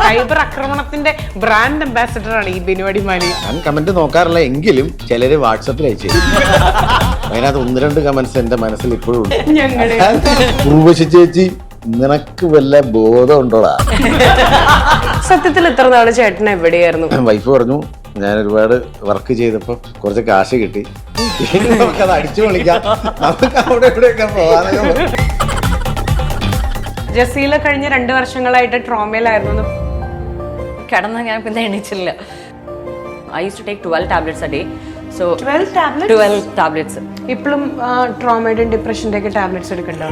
Cyber ആക്രമണത്തിന്റെ brand ambassador ആണ് ഈ ബിനു അടിമാലി. ഞാൻ കമന്റ് നോക്കാറില്ല, എങ്കിലും ചിലര് വാട്സപ്പിൽ അയച്ചു. അതിനകത്ത് 1-2 കമന്റ്സ് എന്റെ മനസ്സിൽ ഇപ്പോഴും ഉണ്ട്. ഉർവശി ചേച്ചി, നിനക്ക് വല്ല ബോധം ഉണ്ടോടാ? സത്യത്തിൽ ഇത്ര നാള് ചേട്ടൻ എവിടെയായിരുന്നു? വൈഫ് പറഞ്ഞു, ഞാൻ ഒരുപാട് വർക്ക് ചെയ്തപ്പോ കുറച്ച് കാശ് കിട്ടി, നമുക്കത് അടിച്ചു പൊളിക്കാം, നമുക്ക് അവിടെ ഇവിടെയൊക്കെ പോകാനൊക്കെ. ജസീല കഴിഞ്ഞ 2 വർഷങ്ങളായിട്ട് ട്രോമയിലായിരുന്നു. കിടന്ന് ഞാൻ പിന്നെ എണീച്ചില്ല. I used to take 12 tablets a day. So 12 tablets. ഇപ്പോഴും ട്രോമയുടെ ഡിപ്രഷന്റെ ഒക്കെ tablets എടുക്കണ്ടോ?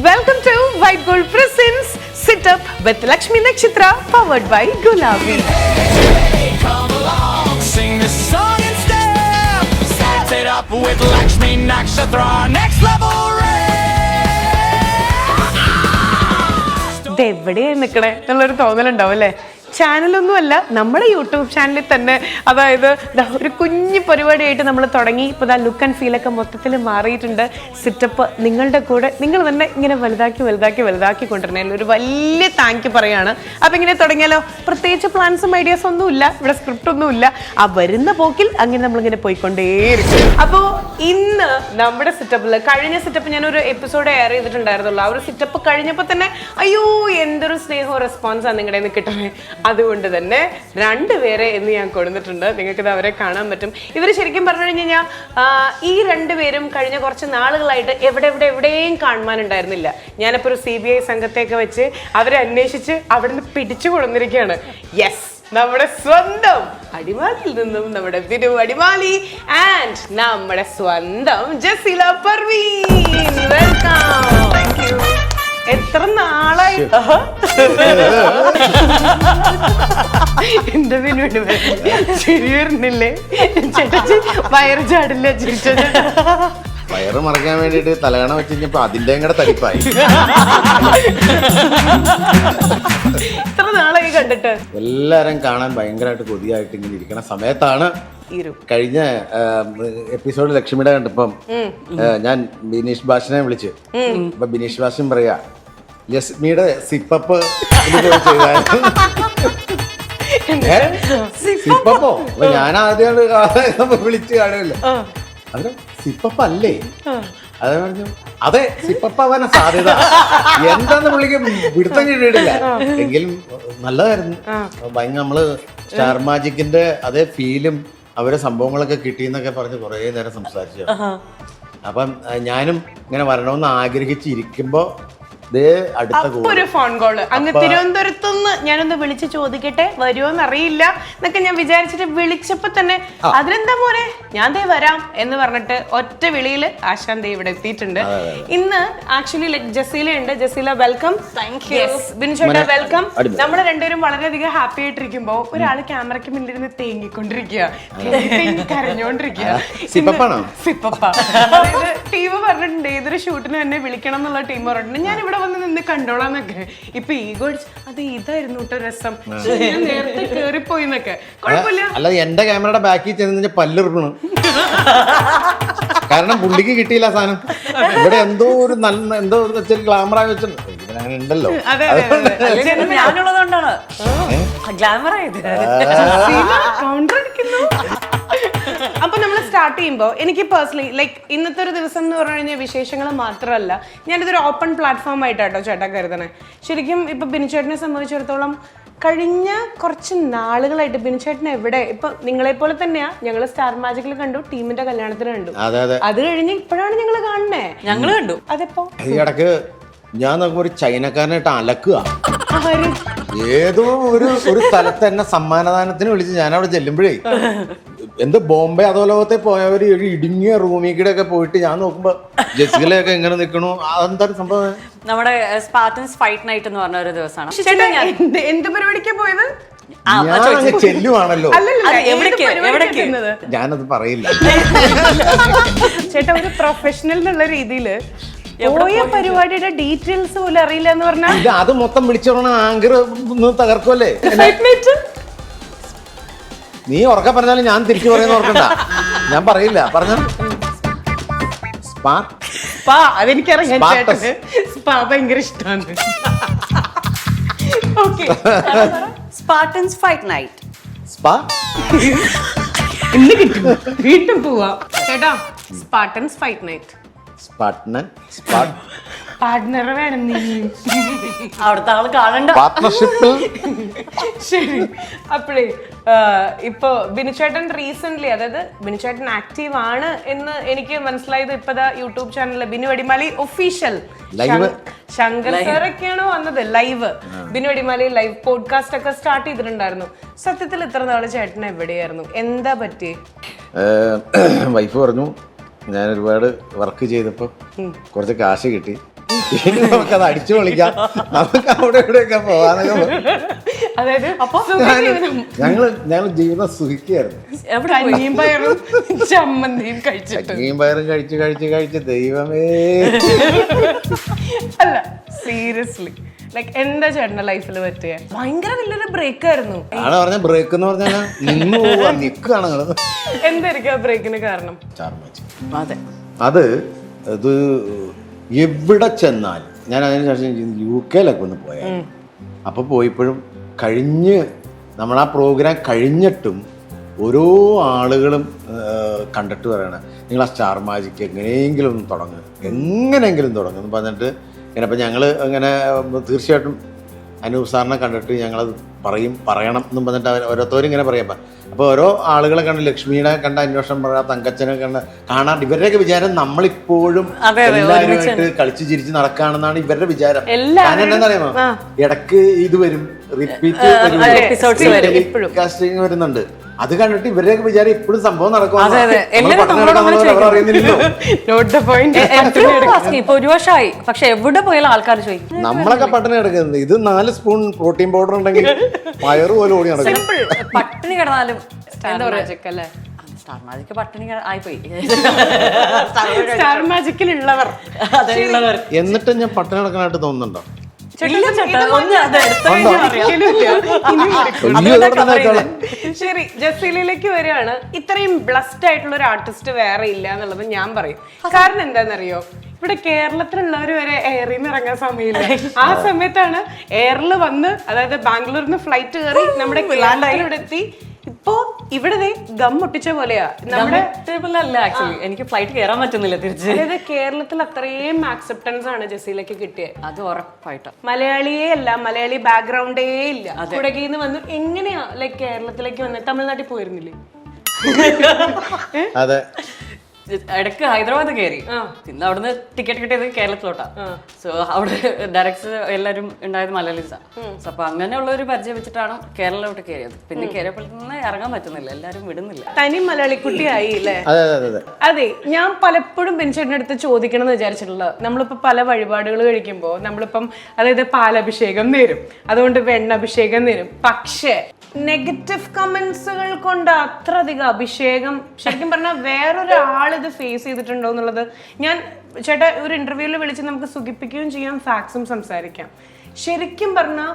Welcome to White Gold Presents Sit Up with Lakshmi Nakshatra, powered by Gulabi. Come along, sing this song and step. Set it up with Lakshmi Nakshatra, next level ഇത് എവിടെയാണ് നിൽക്കണേ എന്നുള്ളൊരു തോന്നലുണ്ടാവും അല്ലേ? ചാനലൊന്നുമല്ല, നമ്മുടെ YouTube ചാനലിൽ തന്നെ. അതായത് ഒരു കുഞ്ഞു പരിപാടിയായിട്ട് നമ്മൾ തുടങ്ങി. ഇപ്പോൾ ലുക്ക് ആൻഡ് ഫീലൊക്കെ മൊത്തത്തിൽ മാറിയിട്ടുണ്ട്. സിറ്റപ്പ് നിങ്ങളുടെ കൂടെ നിങ്ങൾ തന്നെ ഇങ്ങനെ വലുതാക്കി കൊണ്ടുവരണേൽ ഒരു വലിയ താങ്ക് യു പറയാണ്. അപ്പം ഇങ്ങനെ തുടങ്ങിയാലോ? പ്രത്യേകിച്ച് പ്ലാൻസും ഐഡിയാസ് ഒന്നുമില്ല, ഇവിടെ സ്ക്രിപ്റ്റ് ഒന്നുമില്ല. ആ വരുന്ന പോക്കിൽ അങ്ങനെ നമ്മളിങ്ങനെ പോയിക്കൊണ്ടേയിരിക്കും. അപ്പോൾ ഇന്ന് നമ്മുടെ സിറ്റപ്പിൽ, കഴിഞ്ഞ സിറ്റപ്പ് ഞാനൊരു എപ്പിസോഡ് എയർ ചെയ്തിട്ടുണ്ടായിരുന്നുള്ളൂ. ആ ഒരു സിറ്റപ്പ് കഴിഞ്ഞപ്പോൾ തന്നെ അയ്യോ എന്തൊരു സ്നേഹവും റെസ്പോൺസാണ് നിങ്ങളുടെ നിന്ന് കിട്ടണേ. അതുകൊണ്ട് തന്നെ 2 പേരെ എന്ന് ഞാൻ കൊടുത്തിട്ടുണ്ട്. നിങ്ങൾക്കിത് അവരെ കാണാൻ പറ്റും. ഇവർ ശരിക്കും പറഞ്ഞു കഴിഞ്ഞാൽ ഈ 2 പേരും കഴിഞ്ഞ കുറച്ച് നാളുകളായിട്ട് എവിടെയും കാണുവാനുണ്ടായിരുന്നില്ല. ഞാനിപ്പോൾ ഒരു CBI സംഘത്തെയൊക്കെ വെച്ച് അവരെ അന്വേഷിച്ച് അവിടെ നിന്ന് പിടിച്ചു കൊണ്ടുവന്നിരിക്കുകയാണ്. യെസ്, നമ്മുടെ സ്വന്തം അടിമാലിയിൽ നിന്നും നമ്മുടെ ബിനു അടിമാലി ആൻഡ് നമ്മുടെ സ്വന്തം Jaseela Parveen. Welcome. Thank you. എത്ര നാളായി എന്റെ ബിനുവിന് ശരി വരുന്നില്ലേ? ചേട്ടാ വയറ് ചാടില്ല ചിരിച്ച. വയറ് മറക്കാൻ വേണ്ടിട്ട് തലകണ വെച്ച് കഴിഞ്ഞപ്പോ അതിന്റെ കൂടെ തടിപ്പായി. ഇത്ര നാളായി കണ്ടിട്ട്. എല്ലാരും കാണാൻ ഭയങ്കരമായിട്ട് കൊതിയായിട്ട് ഇങ്ങനെ ഇരിക്കണ സമയത്താണ് കഴിഞ്ഞ എപ്പിസോഡ് ലക്ഷ്മിയുടെ കണ്ടപ്പം ഞാൻ ബിനീഷ് ഭാഷനെ വിളിച്ച്. അപ്പൊ ബിനീഷ് ഭാഷൻ പറയാ, ലക്ഷ്മിയുടെ സിപ്പപ്പ് സിപ്പപ്പോ? അപ്പൊ ഞാൻ ആദ്യമായിട്ട് വിളിച്ച് കാണുമല്ലോ. അത് സിപ്പപ്പ് അല്ലേ? അത് പറഞ്ഞു, അതെ സിപ്പപ്പ് ആവാനാ സാധ്യത. എന്താന്ന് വിളിക്കും പിടുത്തം കിട്ടിയിട്ടില്ല. എങ്കിലും നല്ലതായിരുന്നു. ഭയങ്കര നമ്മള് സ്റ്റാർ മാജിക്കിന്റെ അതേ ഫീലും അവരെ സംഭവങ്ങളൊക്കെ കിട്ടിയെന്നൊക്കെ പറഞ്ഞ് കുറേ നേരം സംസാരിച്ചു. അപ്പം ഞാനും ഇങ്ങനെ വരണമെന്ന് ആഗ്രഹിച്ചിരിക്കുമ്പോ ഒരു ഫോൺ കോള് അങ്ങ് തിരുവനന്തപുരത്തുനിന്ന് ഞാനൊന്ന് വിളിച്ച് ചോദിക്കട്ടെ വരുമോന്ന് അറിയില്ല എന്നൊക്കെ ഞാൻ വിചാരിച്ചിട്ട് വിളിച്ചപ്പോ തന്നെ അതിനെന്താ മോനെ ഞാൻ ദേ വരാം എന്ന് പറഞ്ഞിട്ട് ഒറ്റ വിളിയില് ആശാൻ ദേ ഇവിടെ എത്തിയിട്ടുണ്ട്. ഇന്ന് ആക്ച്വലി ജസീല ഉണ്ട്. ജസീല വെൽക്കം. ബിനു ചേട്ടാ വെൽക്കം. നമ്മള് 2 പേരും വളരെയധികം ഹാപ്പി ആയിട്ടിരിക്കുമ്പോ ഒരാള് ക്യാമറയ്ക്ക് മുന്നിലിരുന്ന് തേങ്ങിക്കൊണ്ടിരിക്കുക, കരഞ്ഞോണ്ടിരിക്കുക. ടീം പറഞ്ഞിട്ടുണ്ട് ഏതൊരു ഷൂട്ടിന് എന്നെ വിളിക്കണം എന്നുള്ള ടീം പറഞ്ഞിട്ടുണ്ട്. ഞാൻ ഇവിടെ വന്ന് നിന്ന് കണ്ടോളാന്നൊക്കെ. ഇപ്പൊ ഈഗോ അത് ഇതായിരുന്നു കേട്ടോ രസം, നേരത്തെ കേറിപ്പോയി എന്നൊക്കെ. കുഴപ്പമില്ല. അല്ല, എന്റെ ക്യാമറയുടെ ബാക്കിൽ ചെന്ന് പല്ലിറുക്കണം. കാരണം പുള്ളിക്ക് കിട്ടിയില്ല സാധനം. ഇവിടെ എന്തോ ഒരു നല്ല എന്തോ ഗ്ലാമറായി വെച്ചിട്ടുണ്ട്. അങ്ങനെ ഉണ്ടല്ലോ. ഞാനുള്ളതുകൊണ്ടാണ് ഗ്ലാമർ ആയത്. കൗണ്ടർ അടിക്കുന്നു. അപ്പൊ നമ്മൾ സ്റ്റാർട്ട് ചെയ്യുമ്പോ എനിക്ക് പേഴ്സണലി ലൈക്ക് ഇന്നത്തെ ഒരു ദിവസം എന്ന് പറഞ്ഞു കഴിഞ്ഞാൽ വിശേഷങ്ങൾ മാത്രമല്ല, ഞാനിതൊരു ഓപ്പൺ പ്ലാറ്റ്ഫോം ആയിട്ടാട്ടോ ചേട്ടാ കരുതണേ. ശരിക്കും ഇപ്പൊ ബിനുചേട്ടനെ സംബന്ധിച്ചിടത്തോളം കഴിഞ്ഞ കുറച്ച് നാളുകളായിട്ട് ബിനുചേട്ടൻ എവിടെ, ഇപ്പൊ നിങ്ങളെ പോലെ തന്നെയാ. ഞങ്ങള് സ്റ്റാർ മാജിക്കിൽ കണ്ടു, ടീമിന്റെ കല്യാണത്തിന് കണ്ടു. അത് കഴിഞ്ഞ് ഇപ്പോഴാണ് ഞങ്ങള് കാണണേ. ഞങ്ങള് കണ്ടു. അതെപ്പോ ഈ ഇടക്ക് ഞാൻ നോക്കുമ്പോ ഒരു ചൈനക്കാരനായിട്ട് അലക്കുക. ഏതോ ഒരു സ്ഥലത്ത് എന്നെ സമ്മാനദാനത്തിന് വിളിച്ച് ഞാൻ അവിടെ ചെല്ലുമ്പോഴേ എന്ത് ബോംബെ അധോലോകത്തെ പോയവര് ഒരു ഇടുങ്ങിയ റൂമിൽ കൂടെ ഒക്കെ പോയിട്ട് ഞാൻ നോക്കുമ്പോ ജസീലയൊക്കെ എങ്ങനെ നിൽക്കണു. അതെന്താണ് സംഭവം? നമ്മുടെ സ്പാർട്ടൻസ് ഫൈറ്റ് നൈറ്റ് എന്ന് പറഞ്ഞ ഒരു ദിവസമാണ്. എന്ത് പരിപാടിക്കാ പോയത്? ഞാൻ ചെല്ലുവാണല്ലോ. ഞാനത് പറയില്ല ചേട്ടാ. ഒരു പ്രൊഫഷണൽ എന്നുള്ള രീതിയില് പോയ പരിപാടിയുടെ ഡീറ്റെയിൽസ് പോലും അറിയില്ല എന്ന് പറഞ്ഞാൽ ഇത് അത് മൊത്തം വിളിച്ചോണ ആങ്കർ തകർക്കുമല്ലേ. നീ ഉറക്കെ പറഞ്ഞാലും ഞാൻ തിരിച്ചു പറയുന്ന ഓർക്കണ്ട, ഞാൻ പറയില്ല. പറഞ്ഞ സ്പാ അതെനിക്കറിയാം ചേട്ടന് സ്പാ ഭയങ്കര ഇഷ്ടമാണ്. Okay Spartans fight night. Spa ഇന്ന് കിട്ടും, വീണ്ടും പോവാ ചേട്ടാ. Spartans fight night. പാർട്ട്ണർ വേണം നീ. അവിടുത്തെ ആള് കാണണ്ട. പാർട്ട്ണർഷിപ്പിൽ. ശരി, അപ്പോഴേ ഇപ്പൊ ബിനുചേട്ടൻ റീസെന്റ്, അതായത് ബിനുചേട്ടൻ ആക്റ്റീവ് ആണ് എന്ന് എനിക്ക് മനസ്സിലായത് ഇപ്പതാ യൂട്യൂബ് ചാനലില് ബിനു അടിമാലി ഒഫീഷ്യൽ ശങ്കർ സാറൊക്കെയാണോ വന്നത് live, Binu Adimali live podcast ഒക്കെ സ്റ്റാർട്ട് ചെയ്തിട്ടുണ്ടായിരുന്നു. സത്യത്തിൽ ഇത്ര നാള് ചേട്ടൻ എവിടെയായിരുന്നു, എന്താ പറ്റി? വൈഫ് പറഞ്ഞു ഞാൻ ഒരുപാട് വർക്ക് ചെയ്തപ്പോ കുറച്ച് കാശ് കിട്ടി, നമുക്കത് അടിച്ചു പൊളിക്കാം, നമുക്ക് അവിടെ ഇവിടെയൊക്കെ പോവാന്നൊക്കെ. അതായത് ഞങ്ങൾ ജീവിതം സുഖിക്കായിരുന്നു. കഞ്ഞിയും പയറും ചമ്മന്തിയും കഴിച്ചിട്ട്. കഞ്ഞിയും പയറും കഴിച്ച് ദൈവമേ. അല്ല സീരിയസ്ലി, ലൈക്ക് എന്താ ചേട്ടന്റെ ലൈഫിൽ പറ്റിയ ഭയങ്കര വലിയൊരു ബ്രേക്ക് ആയിരുന്നു. ആണ് പറഞ്ഞ ബ്രേക്ക് എന്ന് പറഞ്ഞാൽ നിന്ന് പോവാ, നിൽക്കുകയാണ്. എന്തായിരിക്കും ആ ബ്രേക്കിന് കാരണം? അത് എവിടെ ചെന്നാലും ഞാൻ അതിനുശേഷം UK ഒന്ന് പോയാൽ, അപ്പൊ പോയപ്പോഴും നമ്മൾ ആ പ്രോഗ്രാം കഴിഞ്ഞിട്ടും ഓരോ ആളുകളും കണ്ടിട്ട് പറയണം നിങ്ങൾ ആ സ്റ്റാർ മാജിക് എങ്ങനെയെങ്കിലും ഒന്ന് തുടങ്ങുക, എങ്ങനെയെങ്കിലും തുടങ്ങും എന്ന് പറഞ്ഞിട്ട് ഇങ്ങനെ. അപ്പം ഞങ്ങൾ അങ്ങനെ തീർച്ചയായിട്ടും അനൂപ് സാറിനെ കണ്ടിട്ട് ഞങ്ങളത് പറയണം എന്നും പറഞ്ഞിട്ട് ഓരോരുത്തരും ഇങ്ങനെ പറയാം. അപ്പോൾ ഓരോ ആളുകളെ കണ്ട്, ലക്ഷ്മിയുടെ കണ്ട, അന്വേഷണം പറയാ, തങ്കച്ചനെ കണ്ട് കാണാൻ, ഇവരുടെയൊക്കെ വിചാരം നമ്മളിപ്പോഴും എല്ലാവരുമായിട്ട് കളിച്ച് ചിരിച്ച് നടക്കുകയാണെന്നാണ് ഇവരുടെ വിചാരം. കാരണം എന്താ അറിയാമോ, ഇടക്ക് ഇത് വരും, റിപ്പീറ്റ് കാസ്റ്റിംഗ് വരുന്നുണ്ട്. അത് കണ്ടിട്ട് ഇവരുടെയൊക്കെ വിചാരം ഇപ്പോഴും സംഭവം ഇപ്പൊ ഒരു വർഷമായി, പക്ഷെ എവിടെ പോയാലും ആൾക്കാർ ചോദിക്കും. നമ്മളൊക്കെ പട്ടിണി കിടക്കുന്നത്. ഇത് 4 സ്പൂൺ പ്രോട്ടീൻ പൗഡർ ഉണ്ടെങ്കിൽ വയറ് പോലും ഓടി നടക്കും. പട്ടിണി കിടന്നാലും സ്റ്റാർ മാജിക് പട്ടിണി ആയിപ്പോയി. സ്റ്റാർ മാജിക്കിലുള്ളവർ എന്നിട്ട് ഞാൻ പട്ടിണി കിടക്കാനായിട്ട് തോന്നുന്നുണ്ടോ? ശരി, ജസീലയിലേക്ക് വരികയാണ്. ഇത്രയും ബ്ലസ്ഡ് ആയിട്ടുള്ള ഒരു ആർട്ടിസ്റ്റ് വേറെ ഇല്ല എന്നുള്ളത് ഞാൻ പറയും. കാരണം എന്താണെന്നറിയോ, ഇവിടെ കേരളത്തിലുള്ളവർ വരെ എയറിൽ നിന്ന് ഇറങ്ങാൻ സമയമില്ല. ആ സമയത്താണ് എയറിൽ വന്ന്, അതായത് ബാംഗ്ലൂരിൽ നിന്ന് ഫ്ലൈറ്റ് കയറി നമ്മുടെ ഇവിടെ എത്തി. ഇപ്പോ ഇവിടെ ഗം മുട്ടിച്ച പോലെയാ നമ്മുടെ. ആക്ച്വലി എനിക്ക് ഫ്ലൈറ്റ് കയറാൻ പറ്റുന്നില്ല തിരിച്ച്. അതായത് കേരളത്തിൽ അത്രയും ആക്സെപ്റ്റൻസ് ആണ് ജസീലയ്ക്ക് കിട്ടിയത്. അത് ഉറപ്പായിട്ടും. മലയാളിയേ അല്ല, മലയാളി ബാക്ക്ഗ്രൗണ്ടേ ഇല്ല. കുടകിന്ന് വന്നു എങ്ങനെയാ ലൈക്ക് കേരളത്തിലേക്ക് വന്നത്? തമിഴ്നാട്ടിൽ പോയിരുന്നില്ലേ? അതെ, ഇടയ്ക്ക് ഹൈദരാബാദ് കയറി, പിന്നെ അവിടുന്ന് ടിക്കറ്റ് കിട്ടിയത് കേരളത്തിലോട്ടാ. സോ അവിടെ ഡയറക്ടർ എല്ലാവരും ഉണ്ടായത് മലയാളീസാ. സോ അപ്പൊ അങ്ങനെയുള്ള ഒരു പരിചയം വെച്ചിട്ടാണ് കേരളത്തിലോട്ട് കയറിയത്. പിന്നെ കയറിയപ്പോൾ നിന്ന് ഇറങ്ങാൻ പറ്റുന്നില്ല, എല്ലാരും വിടുന്നില്ല. തനി മലയാളിക്കുട്ടിയായി അല്ലേ? അതെ, ഞാൻ പലപ്പോഴും ബെൻചേട്ടൻ്റെ അടുത്ത് ചോദിക്കണം എന്ന് വിചാരിച്ചിട്ടുള്ളത്, നമ്മളിപ്പോ പല വഴിപാടുകൾ കഴിക്കുമ്പോൾ നമ്മളിപ്പം അതായത് പാലഭിഷേകം നേരും, അതുകൊണ്ട് വെണ്ണഭിഷേകം നേരും. പക്ഷേ നെഗറ്റീവ് കമന്റ്സുകൾ കൊണ്ട് അത്ര അധികം അഭിഷേകം ശരിക്കും പറഞ്ഞാൽ വേറൊരാൾ ഇത് ഫേസ് ചെയ്തിട്ടുണ്ടോ എന്നുള്ളത് ഞാൻ ചേട്ടാ ഒരു ഇന്റർവ്യൂവിൽ വിളിച്ച് നമുക്ക് സുഖിപ്പിക്കുകയും ചെയ്യാം, ഫാക്സും സംസാരിക്കാം. ശരിക്കും പറഞ്ഞാൽ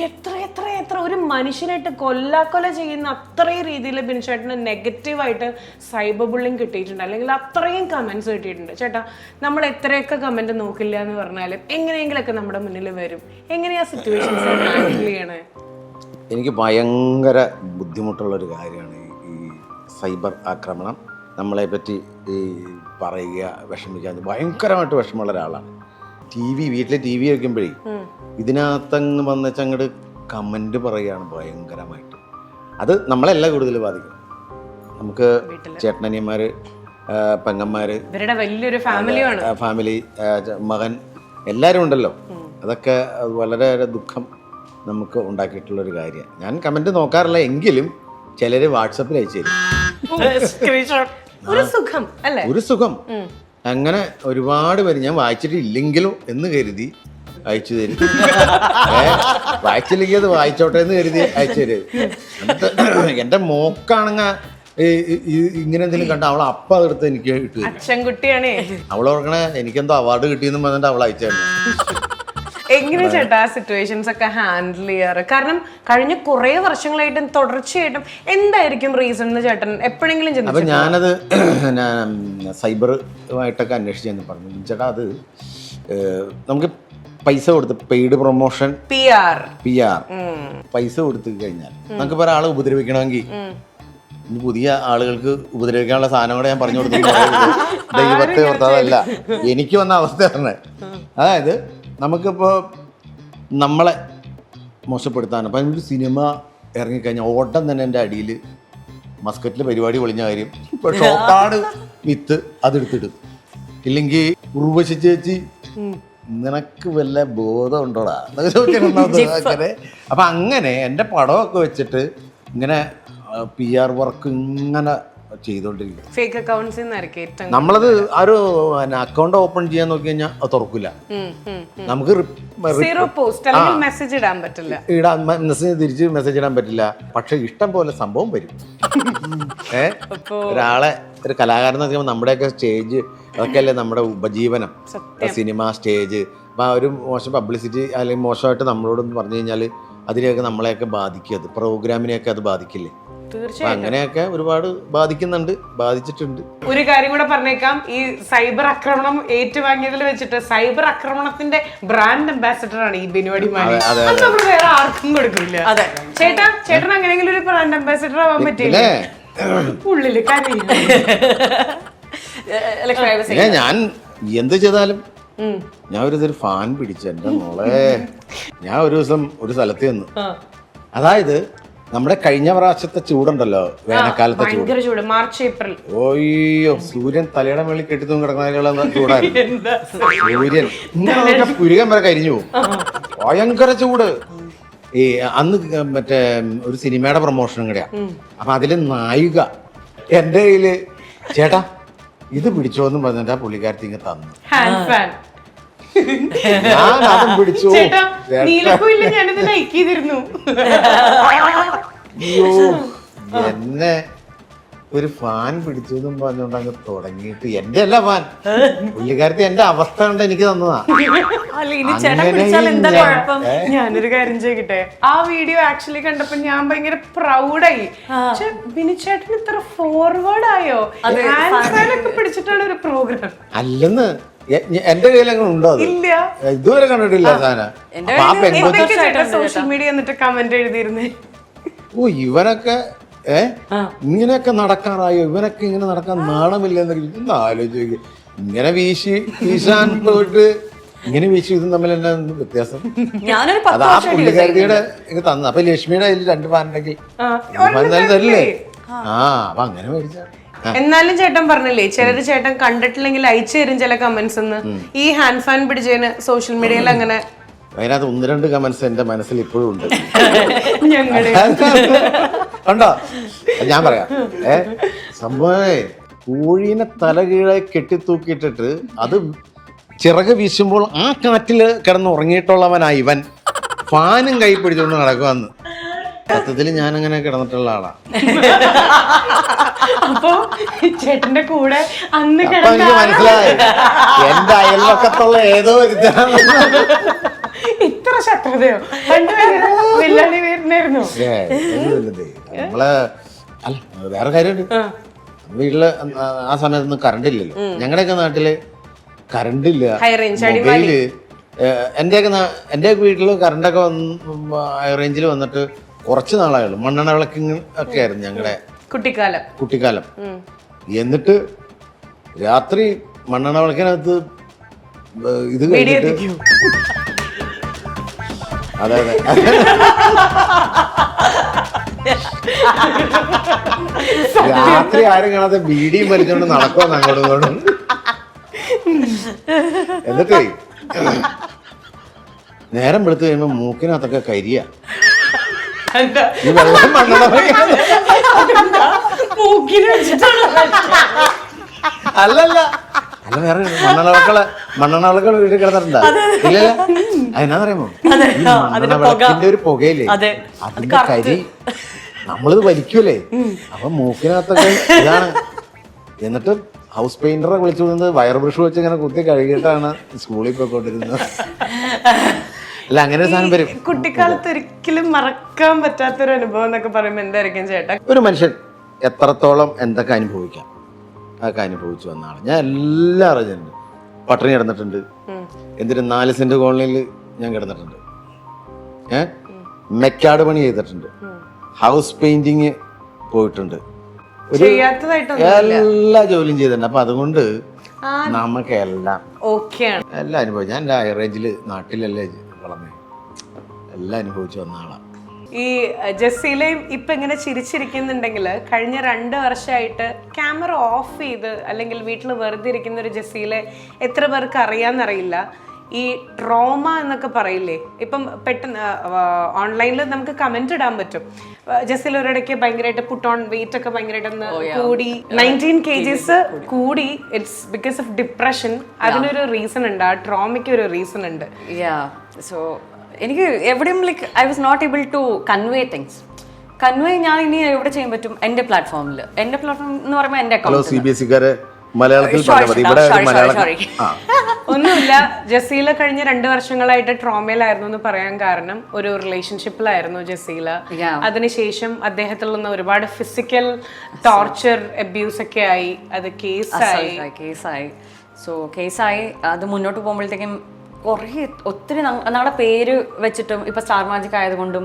എത്ര എത്ര എത്ര ഒരു മനുഷ്യനായിട്ട് കൊല്ലാക്കൊല ചെയ്യുന്ന അത്രയും രീതിയിൽ ബിനുചേട്ടന് നെഗറ്റീവായിട്ട് സൈബർ ബുള്ളിങ് കിട്ടിയിട്ടുണ്ട്, അല്ലെങ്കിൽ അത്രയും കമന്റ്സ് കിട്ടിയിട്ടുണ്ട്. ചേട്ടാ നമ്മൾ എത്രയൊക്കെ കമന്റ് നോക്കില്ല എന്ന് പറഞ്ഞാലും എങ്ങനെയെങ്കിലൊക്കെ നമ്മുടെ മുന്നിൽ വരും. എങ്ങനെയാ സിറ്റുവേഷൻസ് ഹാൻഡിൽ ചെയ്യണേ? എനിക്ക് ഭയങ്കര ബുദ്ധിമുട്ടുള്ളൊരു കാര്യമാണ് ഈ സൈബർ ആക്രമണം. നമ്മളെ പറ്റി ഈ പറയുക, വിഷമിക്കാൻ ഭയങ്കരമായിട്ട് വിഷമമുള്ള ഒരാളാണ്. വീട്ടിലെ ടി വി വയ്ക്കുമ്പോഴേ ഇതിനകത്തങ്ങ് വന്നങ്ങോട്ട് കമൻറ്റ് പറയുകയാണ് ഭയങ്കരമായിട്ട്. അത് നമ്മളെല്ലാം കൂടുതൽ ബാധിക്കും. നമുക്ക് ചേട്ടനനിയന്മാർ, പെങ്ങന്മാർ, വലിയൊരു ഫാമിലി, മകൻ, എല്ലാവരും ഉണ്ടല്ലോ. അതൊക്കെ വളരെ ദുഃഖം നമുക്ക് ഉണ്ടാക്കിയിട്ടുള്ളൊരു കാര്യമാണ്. ഞാൻ കമൻറ്റ് നോക്കാറില്ല, എങ്കിലും ചിലർ വാട്സപ്പിൽ അയച്ചു തരും. ഒരു സുഖം അങ്ങനെ ഒരുപാട് പേര് ഞാൻ വായിച്ചിട്ടില്ലെങ്കിലും എന്ന് കരുതി അയച്ചു തരും. വായിച്ചില്ലെങ്കിൽ അത് വായിച്ചോട്ടെ എന്ന് കരുതി അയച്ചു തരും. എന്നിട്ട് എൻ്റെ മോക്കാണെങ്കിൽ ഇങ്ങനെ എന്തെങ്കിലും കണ്ട അവൾ അപ്പം അതെടുത്ത് എനിക്ക് ഇട്ടു തരും. അച്ഛൻകുട്ടിയാണേ. അവൾ ഓർക്കണേ എനിക്കെന്തോ അവാർഡ് കിട്ടിയെന്ന് പറഞ്ഞിട്ട് അവൾ അയച്ചായിരുന്നു. എങ്ങനെ ചേട്ടാ ആ സിറ്റുവേഷൻസ് ഒക്കെ ഹാൻഡിൽ ചെയ്യാറ്? കാരണം കഴിഞ്ഞ കുറെ വർഷങ്ങളായിട്ടും തുടർച്ചയായിട്ടും എന്തായിരിക്കും റീസൺ എന്ന് ചേട്ടൻ എപ്പോഴെങ്കിലും ചിന്തിച്ചു? അപ്പം ഞാനത് സൈബറുമായിട്ടൊക്കെ അന്വേഷിച്ചെന്ന് പറഞ്ഞു. ചേട്ടാ അത് നമുക്ക് പൈസ കൊടുത്ത് പെയ്ഡ് പ്രൊമോഷൻ PR പൈസ കൊടുത്തു കഴിഞ്ഞാൽ നമുക്കിപ്പോൾ ഒരാളെ ഉപദ്രവിക്കണമെങ്കിൽ ഇനി പുതിയ ആളുകൾക്ക് ഉപദ്രവിക്കാനുള്ള സാധനം കൂടെ ഞാൻ പറഞ്ഞു കൊടുത്തു. ദൈവത്തെ ഓർത്തതല്ല, എനിക്ക് വന്ന അവസ്ഥയാണ്. അതായത് നമുക്കിപ്പോൾ നമ്മളെ മോശപ്പെടുത്താൻ അപ്പം ഒരു സിനിമ ഇറങ്ങിക്കഴിഞ്ഞാൽ ഓട്ടം തന്നെ എൻ്റെ അടിയിൽ മസ്കറ്റിൽ പരിപാടി പൊളിഞ്ഞ കാര്യം ഇപ്പോൾ ഷോക്കാട് വിത്ത് അതെടുത്തിടും. ഇല്ലെങ്കിൽ ഉർവശി ചേച്ചി നിനക്ക് വല്ല ബോധം ഉണ്ടോടാ എന്നൊക്കെ ചോദിക്കാൻ. അപ്പം അങ്ങനെ എൻ്റെ പടമൊക്കെ വെച്ചിട്ട് ഇങ്ങനെ PR വർക്ക് ഇങ്ങനെ ചെയ്തോണ്ടിരിക്കും. ഫേക്ക് അക്കൗണ്ട്സ് നമ്മളത് ഒരു അക്കൗണ്ട് ഓപ്പൺ ചെയ്യാൻ നോക്കി കഴിഞ്ഞാൽ അത് തുറക്കില്ല. നമുക്ക് മെസ്സേജ് ഇടാൻ പറ്റില്ല, തിരിച്ച് മെസ്സേജ് ഇടാൻ പറ്റില്ല. പക്ഷെ ഇഷ്ടം പോലെ സംഭവം വരും. ഒരാളെ ഒരു കലാകാരൻ എന്ന് പറയുമ്പോൾ നമ്മുടെയൊക്കെ സ്റ്റേജ് അതൊക്കെ അല്ലേ നമ്മുടെ ഉപജീവനം. Cinema, stage. അപ്പം ഒരു മോശം പബ്ലിസിറ്റി അല്ലെങ്കിൽ മോശമായിട്ട് നമ്മളോടൊന്ന് പറഞ്ഞു കഴിഞ്ഞാൽ അതിനെയൊക്കെ നമ്മളെയൊക്കെ ബാധിക്കും. അത് പ്രോഗ്രാമിനെയൊക്കെ അത് ബാധിക്കില്ലേ? അങ്ങനെയൊക്കെ ഒരുപാട് ബാധിക്കുന്നുണ്ട്, ബാധിച്ചിട്ടുണ്ട്. ഒരു കാര്യം കൂടെ പറഞ്ഞേക്കാം, ഈ സൈബർ ആക്രമണം ഏറ്റുവാങ്ങിയതിൽ വെച്ചിട്ട് സൈബർ ആക്രമണത്തിന്റെ ബ്രാൻഡ് അംബാസിഡർ ആണ് ഈ ബിനുവടി മാണി. നമ്മൾ വേറെ ആർക്കും കൊടുക്കില്ല. ചേട്ടൻ അങ്ങനെയെങ്കിലും ഒരു ബ്രാൻഡ് അംബാസിഡർ ആവാൻ പറ്റില്ലേ? ഉള്ളില് ഞാൻ എന്ത് ചെയ്താലും ഞാൻ ഒരു ഫാൻ പിടിച്ചു എൻ്റെ മോളെ. ഞാൻ ഒരു ദിവസം ഒരു സ്ഥലത്ത് ചെന്നു. അതായത് നമ്മുടെ കഴിഞ്ഞ പ്രാവശ്യത്തെ ചൂടുണ്ടല്ലോ, വേനൽക്കാലത്തെ ചൂട്, മാർച്ച് ഏപ്രിൽ. ഓയ്യോ, സൂര്യൻ തലയുടെ മേളിൽ കെട്ടിത്തും കിടക്കുന്ന ചൂടായിരുന്നു. സൂര്യൻ ഇങ്ങനെ പുരുകൻ വരെ കരിഞ്ഞു പോകും. ഭയങ്കര ചൂട്. ഈ അന്ന് മറ്റേ ഒരു സിനിമയുടെ പ്രൊമോഷനും കൂടെയാ. അപ്പൊ അതില് നായിക എൻ്റെ കയ്യില് ചേട്ടാ ഇത് പിടിച്ചോന്നും പറഞ്ഞിട്ട് ആ പുള്ളിക്കാരത്തി ഇങ്ങനെ തന്നു. ഞാൻ അതും പിടിച്ചു. അയ്യോ, എന്നെ ഒരു ഫാൻ പിടിച്ചു എന്നും പറഞ്ഞോണ്ട് അങ്ങ് തുടങ്ങിയിട്ട് എന്റെ അല്ല ഫാൻ, പുള്ളിക്കാരത്തി എന്റെ അവസ്ഥ കൊണ്ട് എനിക്ക് തന്നതാ. ഞാനൊരു കാര്യം ചെയ്യട്ടെ, ആ വീഡിയോ ആക്ച്വലി കണ്ടപ്പോ ഞാൻ ഭയങ്കര പ്രൗഡായി. ബിനുചേട്ടൻ ഇത്ര ഫോർവേഡ് ആയോ? പിടിച്ചിട്ടുള്ള ഒരു പ്രോഗ്രാം അല്ലെന്ന് എന്റെ കയ്യിൽ അങ്ങനെ ഉണ്ടോ? ഇല്ല, ഇതുവരെ കണ്ടിട്ടില്ല സാധനം. സോഷ്യൽ മീഡിയ എന്നിട്ട് കമന്റ് എഴുതിയിരുന്നേ, ഓ ഇവനൊക്കെ ഇങ്ങനെയൊക്കെ നടക്കാറായോ, ഇവനൊക്കെ ഇങ്ങനെ നടക്കാൻ നാണമില്ലെന്ന് ആലോചിക്കുക. ഇങ്ങനെ വീശാൻ പോയിട്ട് ഇങ്ങനെ വീശി ഇതും തമ്മിൽ എന്നാ വ്യത്യാസം? അത് ആ പുള്ളിക്കാരത്തിയുടെ ഇങ്ങനെ തന്നു. അപ്പൊ ലക്ഷ്മിയുടെ അതിൽ 2 ഫാനുണ്ടെങ്കിൽ തരില്ലേ? അപ്പൊ അങ്ങനെ മേടിച്ചാണ്. എന്നാലും ചേട്ടൻ പറഞ്ഞില്ലേ, ചിലര് ചേട്ടൻ കണ്ടിട്ടില്ലെങ്കിൽ അയച്ചു തരും ചില കമന്റ്സ്. ഈ ഹാൻഡ് ഫാൻ പിടിച്ചതിന് സോഷ്യൽ മീഡിയയിൽ അങ്ങനെ അതിനകത്ത് 1-2 കമന്റ്സ് എന്റെ മനസ്സിൽ ഇപ്പോഴും ഉണ്ട്. കണ്ടോ, ഞാൻ പറയാം. സംഭവമേ, കോഴീനെ തലകീഴായി കെട്ടിത്തൂക്കിയിട്ടിട്ട് അത് ചിറക് വീശുമ്പോൾ ആ കാറ്റില് കിടന്ന് ഉറങ്ങിയിട്ടുള്ളവനാ ഇവൻ. ഫാനും കൈ പിടിച്ചുകൊണ്ട് നടക്കുവന്ന്. സത്യത്തിൽ ഞാൻ അങ്ങനെ കിടന്നിട്ടുള്ള ആളാ. അപ്പൊ ചേട്ടന്റെ കൂടെ അന്ന് എനിക്ക് മനസ്സിലായി എന്റെ അയൽവക്കത്തുള്ള ഏതോ ഒരു ഇത്ര ശത്രുതയോ വില്ലാളി വരുന്നായിരുന്നു. നമ്മളെ അല്ല, വേറെ കാര്യമുണ്ട്. വീട്ടില് ആ സമയത്തൊന്നും കറണ്ട് ഇല്ലല്ലോ. ഞങ്ങളുടെയൊക്കെ നാട്ടില് കറണ്ട് ഇല്ല, മൊബൈല്. എന്റെയൊക്കെ വീട്ടില് കറണ്ടൊക്കെ ഹൈ റേഞ്ചിൽ വന്നിട്ട് കുറച്ച് നാളായുള്ളൂ. മണ്ണെണ്ണ വിളക്കിങ് ഒക്കെ ആയിരുന്നു ഞങ്ങളുടെ കുട്ടിക്കാലം. എന്നിട്ട് രാത്രി മണ്ണെണ്ണ വിളക്കിനകത്ത് ഇത് കഴിഞ്ഞിട്ട് അതെ രാത്രി ആരും കാണാതെ ബീഡിയും വലിച്ചോണ്ട് നടക്കുമെന്ന് അങ്ങോട്ടും ഇങ്ങോട്ടും. എന്നിട്ടേ നേരം വെളുത്ത് കഴിയുമ്പോ മൂക്കിനകത്തൊക്കെ കരിയ. ഈ വെള്ളം അല്ലല്ല അല്ല, വേറെ മണ്ണെണ്ണ വിളക്കള് വീട്ടിൽ കിടന്നിട്ടുണ്ടോ? ഇല്ലല്ല. അതിനാ പറയുമ്പോ മണ്ണെണ്ണ വിളക്കിന്റെ ഒരു പുകയില്ലേ, അതിന്റെ കരി നമ്മളിത് വലിക്കൂലേ, അപ്പൊ മൂക്കിനകത്തൊക്കെ ഇതാണ്. എന്നിട്ട് ഹൗസ് പെയിന്ററെ വിളിച്ചു കൊണ്ടുവന്നത് വയർ ബ്രഷ് വെച്ച് ഇങ്ങനെ കുത്തി കഴുകിയിട്ടാണ് സ്കൂളിൽ പോയിക്കൊണ്ടിരുന്നത്. അല്ല, അങ്ങനെ ഒരു സാധനം വരും. കുട്ടിക്കാലത്ത് ഒരിക്കലും മറക്കാൻ പറ്റാത്തൊരു അനുഭവം എന്നൊക്കെ പറയുമ്പോൾ എന്തായിരിക്കും ചേട്ടാ? ഒരു മനുഷ്യൻ എത്രത്തോളം എന്തൊക്കെ അനുഭവിക്കാം, അതൊക്കെ അനുഭവിച്ചു വന്ന ആള്. ഞാൻ എല്ലാം അറിഞ്ഞിട്ടുണ്ട്. പട്ടിണി കിടന്നിട്ടുണ്ട്, എന്തിനും 4 സെന്റ് കോളനിയിൽ ഞാൻ കിടന്നിട്ടുണ്ട്. മെക്കാട് പണി ചെയ്തിട്ടുണ്ട്, ഹൗസ് പെയിന്റിങ് പോയിട്ടുണ്ട്, എല്ലാ ജോലിയും ചെയ്തിട്ടുണ്ട്. അപ്പൊ അതുകൊണ്ട് നമുക്ക് എല്ലാം എല്ലാം അനുഭവിച്ചു. ഞാൻ എൻ്റെ ഹൈ റേഞ്ചിൽ നാട്ടിലല്ലേ വളർന്നേ, എല്ലാം അനുഭവിച്ചു വന്ന ആളാണ്. ഈ ജസീലയും ഇപ്പൊ ഇങ്ങനെ ചിരിച്ചിരിക്കുന്നുണ്ടെങ്കിൽ കഴിഞ്ഞ 2 വർഷമായിട്ട് ക്യാമറ ഓഫ് ചെയ്ത് അല്ലെങ്കിൽ വീട്ടിൽ വെറുതെ ഇരിക്കുന്ന ഒരു ജസീലെ എത്ര പേർക്ക് അറിയാന്നറിയില്ല. ഈ ട്രോമ എന്നൊക്കെ പറയില്ലേ, ഇപ്പം പെട്ടെന്ന് ഓൺലൈനിൽ നമുക്ക് കമന്റ് ഇടാൻ പറ്റും. ജസീൽ ഒരിടയ്ക്ക് ഭയങ്കരമായിട്ട് പുട്ട് ഓൺ വെയിറ്റ് ഒക്കെ ഭയങ്കരമായിട്ട് കൂടി 19 kgs കൂടി. It's because of depression. അതിനൊരു റീസൺ ഉണ്ട്, ആ ട്രോമയ്ക്ക് ഒരു റീസൺ ഉണ്ട്. സോ എനിക്ക് എവിടെയും like I was not able to convey things. Convey ഞാൻ ഇനി എവിടെ ചെയ്യാൻ പറ്റും? എന്റെ പ്ലാറ്റ്ഫോമിൽ. എന്റെ പ്ലാറ്റ്ഫോം എന്ന് പറയുമ്പോൾ എന്റെ മലയാളത്തിൽ ഒന്നുമില്ല. ജസീല കഴിഞ്ഞ 2 വർഷങ്ങളായിട്ട് ട്രോമയിലായിരുന്നു എന്ന് പറയാൻ കാരണം ഒരു റിലേഷൻഷിപ്പിലായിരുന്നു ജസീല. അതിനുശേഷം അദ്ദേഹത്തിൽ നിന്ന് ഒരുപാട് ഫിസിക്കൽ ടോർച്ചർ, അബ്യൂസ് ഒക്കെ ആയി. അത് കേസായി. സോ കേസായി. അത് മുന്നോട്ട് പോകുമ്പോഴത്തേക്കും ഒത്തിരി നമ്മുടെ പേര് വെച്ചിട്ടും ഇപ്പൊ സ്റ്റാർ മാജിക് ആയതുകൊണ്ടും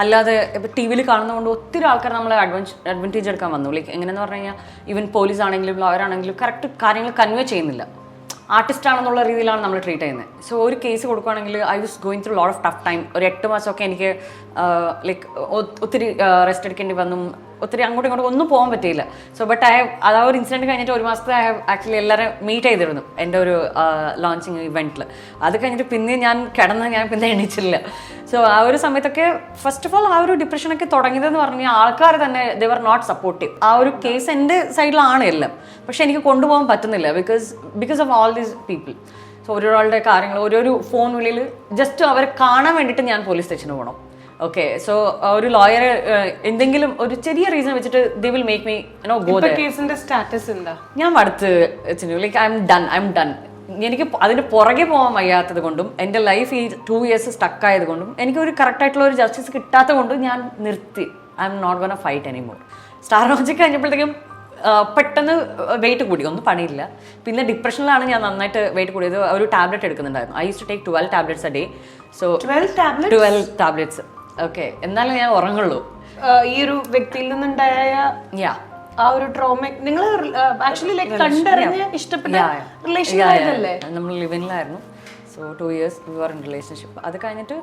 അല്ലാതെ ഇപ്പൊ ടി വിയിൽ കാണുന്നതുകൊണ്ട് ഒത്തിരി ആൾക്കാർ നമ്മളെ അഡ്വാൻറ്റേജ് എടുക്കാൻ വന്നു. ലൈക്ക് എങ്ങനെയെന്ന് പറഞ്ഞു കഴിഞ്ഞാൽ ഈവൻ പോലീസ് ആണെങ്കിലും ലോയർ ആണെങ്കിലും കറക്റ്റ് കാര്യങ്ങൾ കൺവേ ചെയ്യുന്നില്ല. ആർട്ടിസ്റ്റ് ആണെന്നുള്ള രീതിയിലാണ് നമ്മൾ ട്രീറ്റ് ചെയ്യുന്നത്. സോ ഒരു കേസ് കൊടുക്കുകയാണെങ്കിൽ I was going through lot of tough time. ഒരു 8 മാസമൊക്കെ എനിക്ക് ലൈക്ക് ഒത്തിരി റെസ്റ്റ് എടുക്കേണ്ടി വന്നു. ഒത്തിരി അങ്ങോട്ടും ഇങ്ങോട്ടും ഒന്നും പോകാൻ പറ്റിയില്ല. സോ ബട്ട് ആ ഒരു ഇൻസിഡൻറ്റ് കഴിഞ്ഞിട്ട് 1 മാസത്തെ ഐ ഹാവ് ആക്ച്വലി എല്ലാവരും മീറ്റ് ചെയ്തിരുന്നു എൻ്റെ ഒരു ലോഞ്ചിങ് ഇവൻറ്റിൽ. അത് കഴിഞ്ഞിട്ട് പിന്നെ ഞാൻ പിന്നെ എണീച്ചില്ല. സോ ആ ഒരു സമയത്തൊക്കെ ഫസ്റ്റ് ഓഫ് ഓൾ ആ ഒരു ഡിപ്രഷനൊക്കെ തുടങ്ങിയതെന്ന് പറഞ്ഞാൽ ആൾക്കാർ തന്നെ ദേ വർ നോട്ട് സപ്പോർട്ടീവ്. ആ ഒരു കേസ് എൻ്റെ സൈഡിലാണ് എല്ലാം, പക്ഷെ എനിക്ക് കൊണ്ടുപോകാൻ പറ്റുന്നില്ല because of all these people. So ഓരോരാളുടെ കാര്യങ്ങൾ ഓരോരു ഫോൺ വിളിയിൽ ജസ്റ്റ് അവരെ കാണാൻ വേണ്ടിയിട്ട് ഞാൻ പോലീസ് സ്റ്റേഷന് പോകണം. ഓക്കെ, സോ ഒരു ലോയർ എന്തെങ്കിലും ഒരു ചെറിയ റീസൺ വെച്ചിട്ട് they will make me go there. കേസിന്റെ സ്റ്റാറ്റസ് എന്താ? ഞാൻ അടുത്ത് ലൈക്ക് ഐ എം ഡൺ. എനിക്ക് അതിന് പുറകെ പോകാൻ വയ്യാത്തത് കൊണ്ടും എൻ്റെ ലൈഫ് ഈ 2 years സ്റ്റക്ക് ആയതുകൊണ്ടും എനിക്ക് ഒരു കറക്റ്റ് ആയിട്ടുള്ള ഒരു ജസ്റ്റിസ് കിട്ടാത്തത് കൊണ്ട് ഞാൻ നിർത്തി. I am not gonna fight anymore. Star Magic കഴിഞ്ഞപ്പോഴത്തേക്കും പെട്ടെന്ന് വെയിറ്റ് കൂടി, ഒന്നും പണിയില്ല. പിന്നെ ഡിപ്രഷനിലാണ് ഞാൻ നന്നായിട്ട് വെയിറ്റ് കൂടിയത്. ഒരു ടാബ്ലറ്റ് എടുക്കുന്നുണ്ടായിരുന്നു. I use to take 12 tablets a day. സോ 12 tablets. ഓക്കെ, എന്നാലും ഞാൻ ഉറങ്ങുള്ളൂ. ഈ ഒരു വ്യക്തിയിൽ നിന്നുണ്ടായ ആ ഒരു ട്രോമ നിങ്ങൾ ആക്ച്വലി ലൈക്ക് കണ്ടറിഞ്ഞ് ഇഷ്ടപ്പെട്ട റിലേഷനിലായിരുന്നല്ലേ? നമ്മൾ ലിവിനിലായിരുന്നു. So 2 years we are in relationship. അത് കഴിഞ്ഞിട്ട്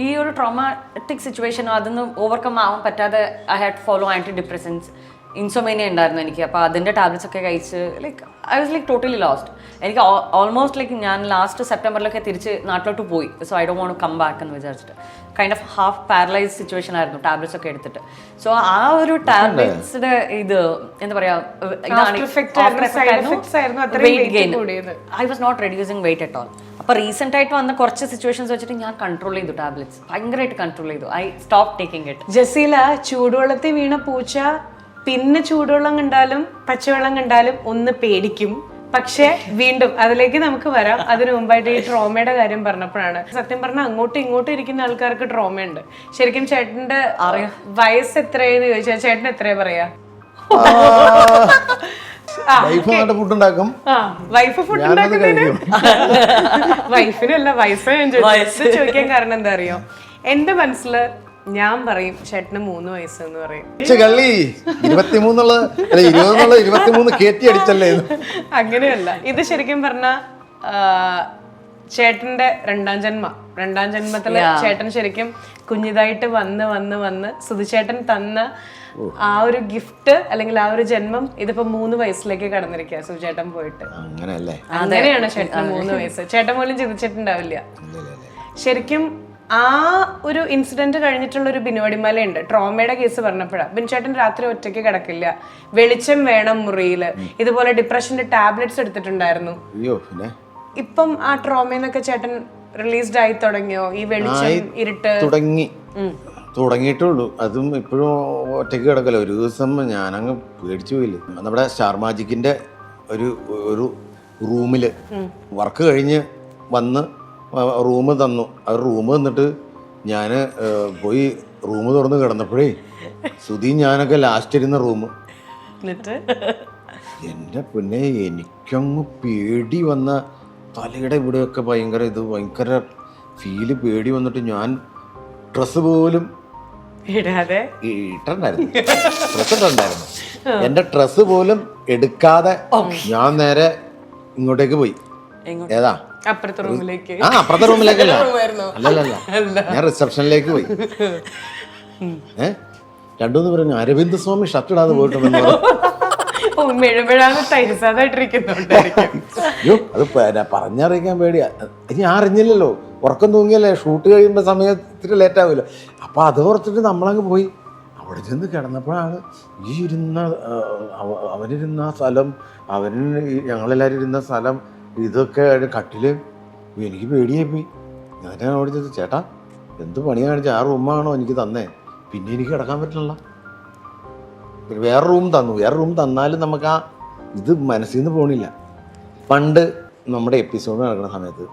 ഈ ഒരു ട്രോമാറ്റിക് സിറ്റുവേഷൻ അതൊന്ന് ഓവർകം ആവാൻ പറ്റാതെ I had follow anti depressants. Insomnia ഉണ്ടായിരുന്നു എനിക്ക്. അപ്പോൾ അതിൻ്റെ ടാബ്ലറ്റ്സ് ഒക്കെ കഴിച്ച് like I was like totally lost. എനിക്ക് ഓൾമോസ്റ്റ് ലൈക്ക് ഞാൻ ലാസ്റ്റ് സെപ്റ്റംബറിലൊക്കെ തിരിച്ച് നാട്ടിലോട്ട് പോയി. So I don't want come back എന്ന് വിചാരിച്ചിട്ട് kind of half paralyse situation ആയിരുന്നു ടാബ്ലറ്റ്സ് ഒക്കെ എടുത്തിട്ട്. സോ ആ ഒരു ടാബ്ലറ്റ്സിന്റെ ഇത് എന്താ പറയാ, I was not reducing weight at all. അപ്പൊ റീസെന്റ് ആയിട്ട് വന്ന കുറച്ച് സിറ്റുവേഷൻസ് വെച്ചിട്ട് ഞാൻ കൺട്രോൾ ചെയ്തു ടാബ്ലറ്റ്സ്, ഭയങ്കരമായിട്ട് കൺട്രോൾ ചെയ്തു. I stop taking it. Jaseela, ചൂടുവെള്ളത്തിൽ വീണ പൂച്ച പിന്നെ ചൂടുവെള്ളം കണ്ടാലും പച്ചവെള്ളം കണ്ടാലും ഒന്ന് പേടിക്കും. പക്ഷെ വീണ്ടും അതിലേക്ക് നമുക്ക് വരാം. അതിനു മുമ്പായിട്ട് ഈ ട്രോമയുടെ കാര്യം പറഞ്ഞപ്പോഴാണ് സത്യം പറഞ്ഞാൽ അങ്ങോട്ടും ഇങ്ങോട്ടും ഇരിക്കുന്ന ആൾക്കാർക്ക് ട്രോമയുണ്ട്. ശരിക്കും ചേട്ടന്റെ വയസ്സ് എത്രയെന്ന് ചോദിച്ചാൽ ചേട്ടൻ എത്രയാ പറയാ? വൈഫ് ഫുഡ് ഉണ്ടാക്കുന്നതിന് വൈഫിനല്ല വയസ്സ് ചോദിക്കാൻ കാരണം എന്താ അറിയോ? എന്റെ മനസ്സില് ഞാൻ പറയും ചേട്ടന് 3 വയസ്സ് എന്ന് പറയും. 23 കേറ്റി അടിച്ചല്ലേ? അങ്ങനെയല്ല, ഇത് ശരിക്കും പറഞ്ഞ ചേട്ടന്റെ രണ്ടാം ജന്മത്തില് ചേട്ടൻ ശരിക്കും കുഞ്ഞിതായിട്ട് വന്ന് സുധിച്ചേട്ടൻ തന്ന ആ ഒരു ഗിഫ്റ്റ് അല്ലെങ്കിൽ ആ ഒരു ജന്മം ഇതിപ്പോ 3 വയസ്സിലേക്ക് കടന്നിരിക്കുക. സുധിച്ചേട്ടൻ പോയിട്ട് അങ്ങനെയാണ് ചേട്ടന് 3 വയസ്സ്. ചേട്ടൻ പോലും ചിന്തിച്ചിട്ടുണ്ടാവില്ല. ശരിക്കും ആ ഒരു ഇൻസിഡന്റ് കഴിഞ്ഞിട്ടുള്ള ഒരു ബിനുവടിമലയുണ്ട്. ട്രോമയുടെ കേസ് പറഞ്ഞപ്പോഴാണ് ബിൻചേട്ടൻ രാത്രി ഒറ്റയ്ക്ക് കിടക്കില്ല, വെളിച്ചം വേണം മുറിയില്. ഇതുപോലെ ഡിപ്രഷന്റെ ടാബ്ലറ്റ്സ് എടുത്തിട്ടുണ്ടായിരുന്നു. ഇപ്പം ആ ട്രോമയെന്നൊക്കെ ചേട്ടൻ റിലീസ്ഡ് ആയി തുടങ്ങിയോ? ഈ വെളിച്ചം ഇരുട്ട് തുടങ്ങിയിട്ടുള്ളൂ. അതും ഇപ്പോഴും ഒറ്റയ്ക്ക് കിടക്കല്ലോ. ഒരു ദിവസം ഞാനങ്ങ് പേടിച്ചു പോയില്ലേ. നമ്മുടെ സ്റ്റാർ മാജിക്കിൻ്റെ ഒരു റൂമിൽ വർക്ക് കഴിഞ്ഞ് വന്ന് റൂം തന്നു. അവർ റൂം തന്നിട്ട് ഞാൻ പോയി റൂം തുറന്ന് കിടന്നപ്പോഴേ സുധി ഞാനൊക്കെ ലാസ്റ്റ് ഇരുന്ന റൂം. എന്നിട്ട് എൻ്റെ പിന്നെ എനിക്കങ്ങ് പേടി വന്ന തലയുടെ ഇവിടെയൊക്കെ ഭയങ്കര ഫീല് പേടി വന്നിട്ട് ഞാൻ ഡ്രസ്സ് പോലും ഇടാതെ ഇട്ടുണ്ടായിരുന്നു. ഡ്രസ്സ് ഇട്ടുണ്ടായിരുന്നു. എൻ്റെ ഡ്രസ്സ് പോലും എടുക്കാതെ ഞാൻ നേരെ ഇങ്ങോട്ടേക്ക് പോയി. ഏതാ? അപ്പുറത്തെ റൂമിലേക്ക്. അപ്പുറത്തെ റൂമിലേക്കല്ല, അല്ലല്ല, ഞാൻ റിസപ്ഷനിലേക്ക് പോയി. 2-3 പറഞ്ഞു അരവിന്ദ് സ്വാമി ഷർട്ട് ഇടാതെ പോയിട്ടുണ്ടെന്ന് പറഞ്ഞു. അയ്യോ, അത് പറഞ്ഞറിയിക്കാൻ പേടിയാ. ഞാൻ അറിഞ്ഞില്ലല്ലോ, ഉറക്കം തൂങ്ങിയല്ലേ, ഷൂട്ട് കഴിയുമ്പോൾ സമയത്തിന് ലേറ്റ് ആവില്ല. അപ്പം അത് ഓർത്തിട്ട് നമ്മളങ്ങ് പോയി. അവിടെ ചെന്ന് കിടന്നപ്പോഴാണ് അവനിരുന്ന സ്ഥലം, ഞങ്ങളെല്ലാവരും ഇരുന്ന സ്ഥലം, ഇതൊക്കെ കട്ടില്. എനിക്ക് പേടിയായി പോയി. ഞാൻ അവിടെ ചെന്ന് ചേട്ടാ എന്ത് പണിയാണ് കാണിച്ചാൽ ആ റൂമാണോ എനിക്ക് തന്നേ? പിന്നെ എനിക്ക് കിടക്കാൻ പറ്റില്ല. വേറെ റൂം തന്നു. വേറെ റൂം തന്നാലും നമുക്ക് ഇത് മനസ്സിൽ നിന്ന് പോണില്ല. പണ്ട് നമ്മുടെ എപ്പിസോഡ് നടക്കുന്ന സമയത്ത്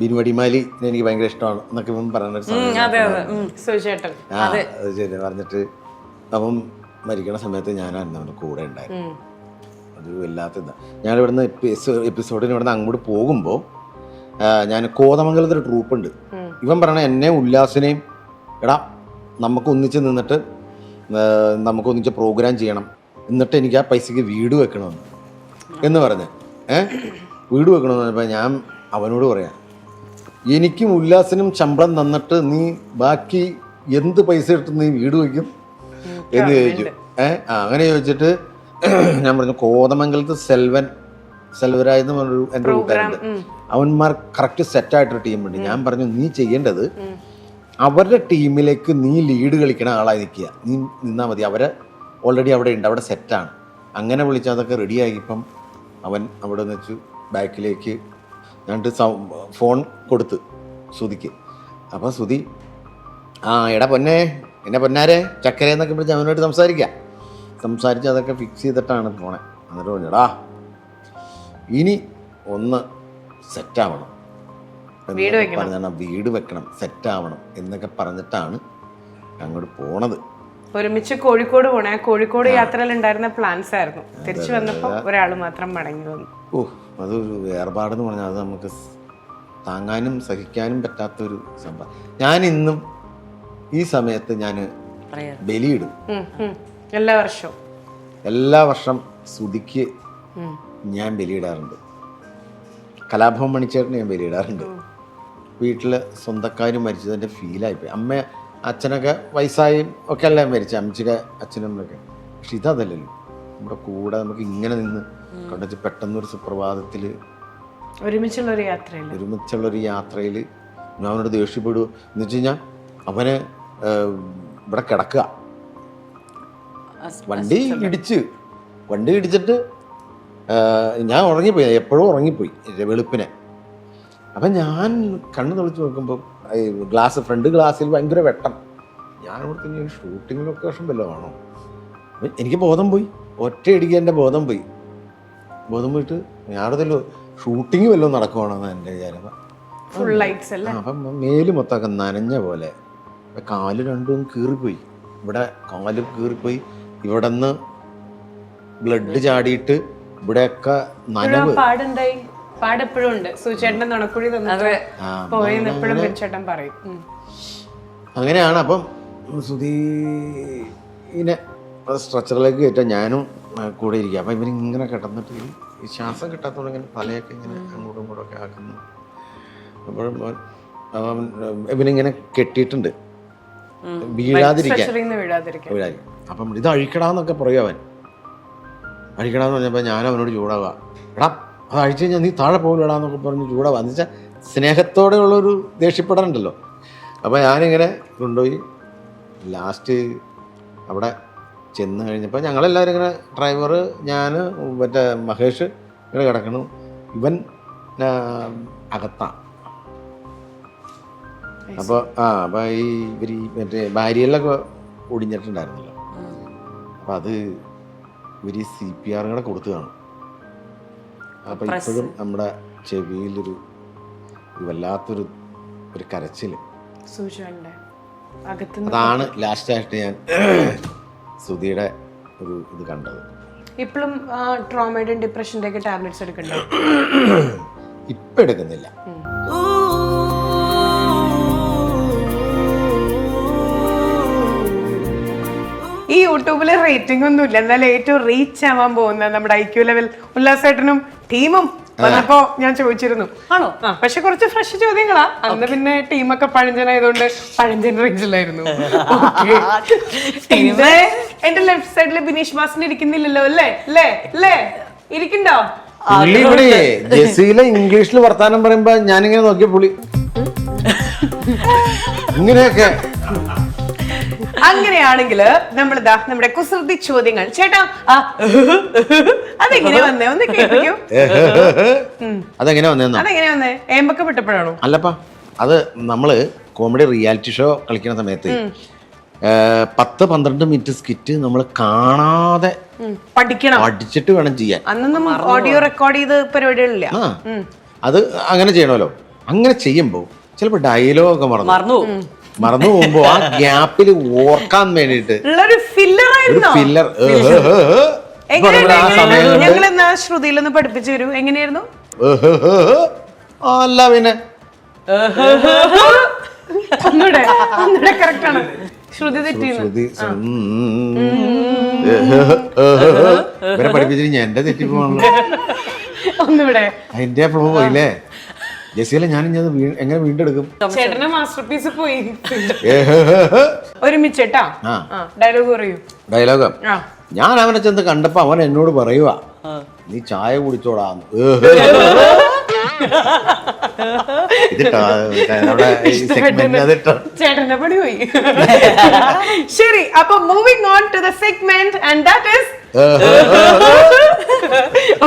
ബിനുവടിമാലി എനിക്ക് ഭയങ്കര ഇഷ്ടമാണ് എന്നൊക്കെ പറയുന്നൊരു ശരി പറഞ്ഞിട്ട് അവൻ മരിക്കണ സമയത്ത് ഞാനായിരുന്നു അവൻ്റെ കൂടെ ഉണ്ടായിരുന്നു. അത് വല്ലാത്തതാണ്. ഞാനിവിടുന്ന് എപ്പിസോഡിന് ഇവിടുന്ന് അങ്ങോട്ട് പോകുമ്പോൾ ഞാൻ കോതമംഗലത്തൊരു ട്രൂപ്പുണ്ട്. ഇവൻ പറയണ എന്നെ ഉല്ലാസിനെയും എടാ നമുക്ക് ഒന്നിച്ച് നിന്നിട്ട് നമുക്കൊന്നിച്ച് പ്രോഗ്രാം ചെയ്യണം, എന്നിട്ട് എനിക്ക് ആ പൈസക്ക് വീട് വെക്കണമെന്ന് എന്ന് പറഞ്ഞ് വീട് വെക്കണമെന്ന് പറഞ്ഞപ്പോൾ ഞാൻ അവനോട് പറയാം, എനിക്കും ഉല്ലാസിനും ശമ്പളം തന്നിട്ട് നീ ബാക്കി എന്ത് പൈസ എടുത്ത് നീ വീട് വയ്ക്കും എന്ന് ചോദിച്ചു. അങ്ങനെ ചോദിച്ചിട്ട് ഞാൻ പറഞ്ഞു കോതമംഗലത്ത് സെൽവരായെന്ന് പറഞ്ഞൊരു എൻ്റെ കൂട്ടുകാരുണ്ട്. അവന്മാർ കറക്റ്റ് സെറ്റായിട്ടൊരു ടീമുണ്ട്. ഞാൻ പറഞ്ഞു നീ ചെയ്യേണ്ടത് അവരുടെ ടീമിലേക്ക് നീ ലീഡ് കളിക്കണ ആളായി നിൽക്കുക, നീ നിന്നാൽ മതി. അവരെ ഓൾറെഡി അവിടെ ഉണ്ട്, അവിടെ സെറ്റാണ്. അങ്ങനെ വിളിച്ചാൽ അതൊക്കെ റെഡിയാക്കിയപ്പം അവൻ അവിടെ നിന്ന് വെച്ച് ബാക്കിലേക്ക് ഞാനിട്ട് ഫോൺ കൊടുത്ത് സുധിക്ക്. അപ്പോൾ സുധി എടാ പൊന്നെ എന്നെ പൊന്നാരെ ചക്കര എന്നൊക്കെ വിളിച്ച് അവനോട്ട് സംസാരിച്ച് അതൊക്കെ ഫിക്സ് ചെയ്തിട്ടാണ് പോണേ. എന്നിട്ട് പറഞ്ഞടാ ഇനി ഒന്ന് സെറ്റാവണം, വീട് വെക്കണം, സെറ്റാവണം എന്നൊക്കെ പറഞ്ഞിട്ടാണ് അങ്ങോട്ട് പോണത്. ഒരുമിച്ച് കോഴിക്കോട് പോണേ. കോഴിക്കോട് യാത്രയിൽ ഉണ്ടായിരുന്ന പ്ലാൻസ് ആയിരുന്നു. തിരിച്ചു വന്നപ്പോൾ ഒരാൾ മാത്രം മടങ്ങി വന്നു. അതൊരു വേർപാടെന്ന് പറഞ്ഞാൽ അത് നമുക്ക് താങ്ങാനും സഹിക്കാനും പറ്റാത്തൊരു സംഭവം. ഞാൻ ഇന്നും ഈ സമയത്ത് ഞാൻ ബലിയിടും. എല്ലാ വർഷം സുധിക്ക് ഞാൻ ബലിയിടാറുണ്ട്. കലാഭവൻ മണിച്ചേട്ടന് ഞാൻ ബലിയിടാറുണ്ട്. വീട്ടിൽ സ്വന്തക്കാരും മരിച്ചതിൻ്റെ ഫീലായിപ്പോയി. അച്ഛനൊക്കെ വയസ്സായും ഒക്കെ അല്ലേ മരിച്ച, അമ്മച്ചിയുടെ അച്ഛനമ്മയൊക്കെ. പക്ഷെ ഇതല്ലല്ലോ, നമ്മുടെ കൂടെ നമുക്ക് ഇങ്ങനെ നിന്ന് കണ്ടിട്ട് പെട്ടെന്നൊരു സുപ്രഭാതത്തിൽ ഒരുമിച്ചുള്ളൊരു യാത്രയിൽ ഞാൻ അവനോട് ദേഷ്യപ്പെടുക എന്ന് വെച്ച് കഴിഞ്ഞാൽ അവന് ഇവിടെ കിടക്കുക, വണ്ടി ഇടിച്ചിട്ട് ഞാൻ ഉറങ്ങിപ്പോയി, എപ്പോഴും ഉറങ്ങിപ്പോയി വെളുപ്പിനെ. അപ്പം ഞാൻ കണ്ണ് തെളിച്ച് നോക്കുമ്പോൾ ഫ്രണ്ട് ഗ്ലാസ്സിൽ ഭയങ്കര വെട്ടം. ഞാൻ ഓർത്ത് ഇനി ഷൂട്ടിംഗ് ലൊക്കേഷൻ വല്ലതും ആണോ? എനിക്ക് ബോധം പോയി, ഒറ്റയടിക്ക് എൻ്റെ ബോധം പോയിട്ട് ഞാനതിൽ ഷൂട്ടിങ് വല്ലതും നടക്കുവാണെന്ന് എൻ്റെ വിചാരം. അപ്പം മേല് മൊത്തമൊക്കെ നനഞ്ഞ പോലെ, കാല് രണ്ടും കീറിപ്പോയി. ഇവിടെ കാല് കീറിപ്പോയി, ഇവിടെ നിന്ന് ബ്ലഡ് ചാടിയിട്ട് ഇവിടെയൊക്കെ നനവ്. അങ്ങനെയാണ്. അപ്പം സുധീനെ സ്ട്രെച്ചറിലേക്ക് കയറ്റാൻ ഞാനും കൂടെ ഇരിക്കുക. അപ്പം ഇവനിങ്ങനെ കിടന്നിട്ട് ഈ ശ്വാസം കിട്ടാത്തതുകൊണ്ട് ഇങ്ങനെ തലയൊക്കെ ഇങ്ങനെ അങ്ങോട്ടും ഇങ്ങോട്ടും ഒക്കെ ആക്കുന്നു. അപ്പോഴും ഇവനിങ്ങനെ കെട്ടിയിട്ടുണ്ട് വീഴാതിരിക്കാൻ. അപ്പം ഇത് അഴിക്കടാന്നൊക്കെ പറയും അവൻ. അഴിക്കടാന്ന് പറഞ്ഞപ്പോൾ ഞാൻ അവനോട് ചൂടാവുക, എടാ അത് അഴിച്ചു കഴിഞ്ഞാൽ നീ താഴെ പോകില്ലടാന്നൊക്കെ പറഞ്ഞ് ചൂടാവുക. എന്ന് വെച്ചാൽ സ്നേഹത്തോടെ ഉള്ളൊരു ദേഷ്യപ്പെടാനുണ്ടല്ലോ. അപ്പോൾ ഞാനിങ്ങനെ കൊണ്ടുപോയി ലാസ്റ്റ് അവിടെ ചെന്ന് കഴിഞ്ഞപ്പോൾ ഞങ്ങളെല്ലാവരും ഇങ്ങനെ ഡ്രൈവർ, ഞാൻ, മറ്റേ മഹേഷ് ഇങ്ങനെ കിടക്കണം. ഇവൻ അകത്താണ്. അപ്പോൾ അപ്പോൾ ഈ മറ്റേ ഭാര്യയിലൊക്കെ ഒടിഞ്ഞിട്ടുണ്ടായിരുന്നല്ലോ. അപ്പം അത് ഇവർ CPR കൂടെ കൊടുത്തു കാണും. അപ്പം ഇപ്പോഴും നമ്മുടെ ചെവിയിലൊരു വല്ലാത്തൊരു കരച്ചിൽ. അതാണ് ലാസ്റ്റായിട്ട് ഞാൻ ശ്രുതിയുടെ ഒരു ഇത് കണ്ടത്. ഇപ്പോഴും ട്രോമയുടെയും ഡിപ്രഷൻ്റെ ഒക്കെ ടാബ്ലറ്റ്സ് എടുക്കണ്ടോ? ഇപ്പം എടുക്കുന്നില്ല. ഈ യൂട്യൂബില് റേറ്റിംഗ് ഒന്നും ഇല്ല, എന്നാലും ഏറ്റവും റീച്ച് ആവാൻ പോകുന്ന നമ്മുടെ IQ ലെവൽ ഉല്ലാസേട്ടനും ടീമും വന്നപ്പോ ഞാൻ ചോദിച്ചിരുന്നു. ആണോ? പക്ഷെ കുറച്ച് ഫ്രഷ് ചോദ്യങ്ങളാ. അന്ന് പിന്നെ ടീമൊക്കെ പഴഞ്ചനായതുകൊണ്ട് പഴഞ്ചൻ റേഞ്ചിലായിരുന്നു. എന്റെ ലെഫ്റ്റ് സൈഡില് ബിനീഷ് ബാസിന് ഇരിക്കുന്നില്ലല്ലോ അല്ലേ? അല്ലേ അല്ലേ ഇരിക്കണ്ടോ? പുള്ളി ഇവിടെ ജസീല ഇംഗ്ലീഷിൽ വർത്താനം പറയുമ്പോ ഞാനിങ്ങനെ നോക്കിയ പുള്ളി ഇങ്ങനെയൊക്കെ. അങ്ങനെയാണെങ്കിൽ നമ്മളിതാ നമ്മുടെ കുസൃതി ചോദ്യങ്ങൾ. ചേട്ടാ അതെങ്ങനെ വന്നേ? ഒന്ന് കേൾപ്പിക്കൂ. അതെങ്ങനെ വന്നേന്നോ? അതെങ്ങനെ വന്നേ? ഏമ്പൊക്കെ വിട്ടപ്പോഴാണോ? അല്ലപ്പാ, അത് നമ്മള് കോമഡി റിയാലിറ്റി ഷോ കളിക്കുന്ന സമയത്ത് 10-12 മിനിറ്റ് സ്കിറ്റ് നമ്മൾ കാണാതെ പഠിച്ചിട്ട് വേണം ചെയ്യാൻ. അന്നൊന്നും ഓഡിയോ റെക്കോർഡ് ചെയ്ത് പരിപാടികളില്ല. അത് അങ്ങനെ ചെയ്യണമല്ലോ. അങ്ങനെ ചെയ്യുമ്പോ ചിലപ്പോ ഡയലോഗൊക്കെ മറന്നു പോകുമ്പോ ആ ഗ്യാപ്പിൽ ഓർക്കാൻ വേണ്ടിട്ട് ഫില്ലർ ഞങ്ങൾ ശ്രുതിയിലൊന്ന് പഠിപ്പിച്ചു തരൂ. എങ്ങനെയായിരുന്നു? അല്ല പിന്നെ കറക്റ്റ് ആണ്. ശ്രുതി തെറ്റിയെന്ന് ഇവരെ പഠിപ്പിച്ചിട്ട് ഞാൻ എന്റെ തെറ്റിപ്പോണല്ലോ. ഒന്നിവിടെ അതിന്റെ ഫ്ലോ പോയില്ലേ ജസീല? ഞാൻ എങ്ങനെ വീണ്ടെടുക്കും? ചേട്ടന്റെ മാസ്റ്റർ പീസ് പോയി. ഒരുമിച്ചേട്ടാ ഡയലോഗ് പറയൂ. ഡയലോഗ് ഞാൻ അവനെ ചെന്ന് കണ്ടപ്പോ അവൻ എന്നോട് പറയുവാ, നീ ചായ കുടിച്ചോടാന്ന്. ചേട്ടന്റെ പണി പോയി. ശരി, അപ്പൊ moving on to the segment and that is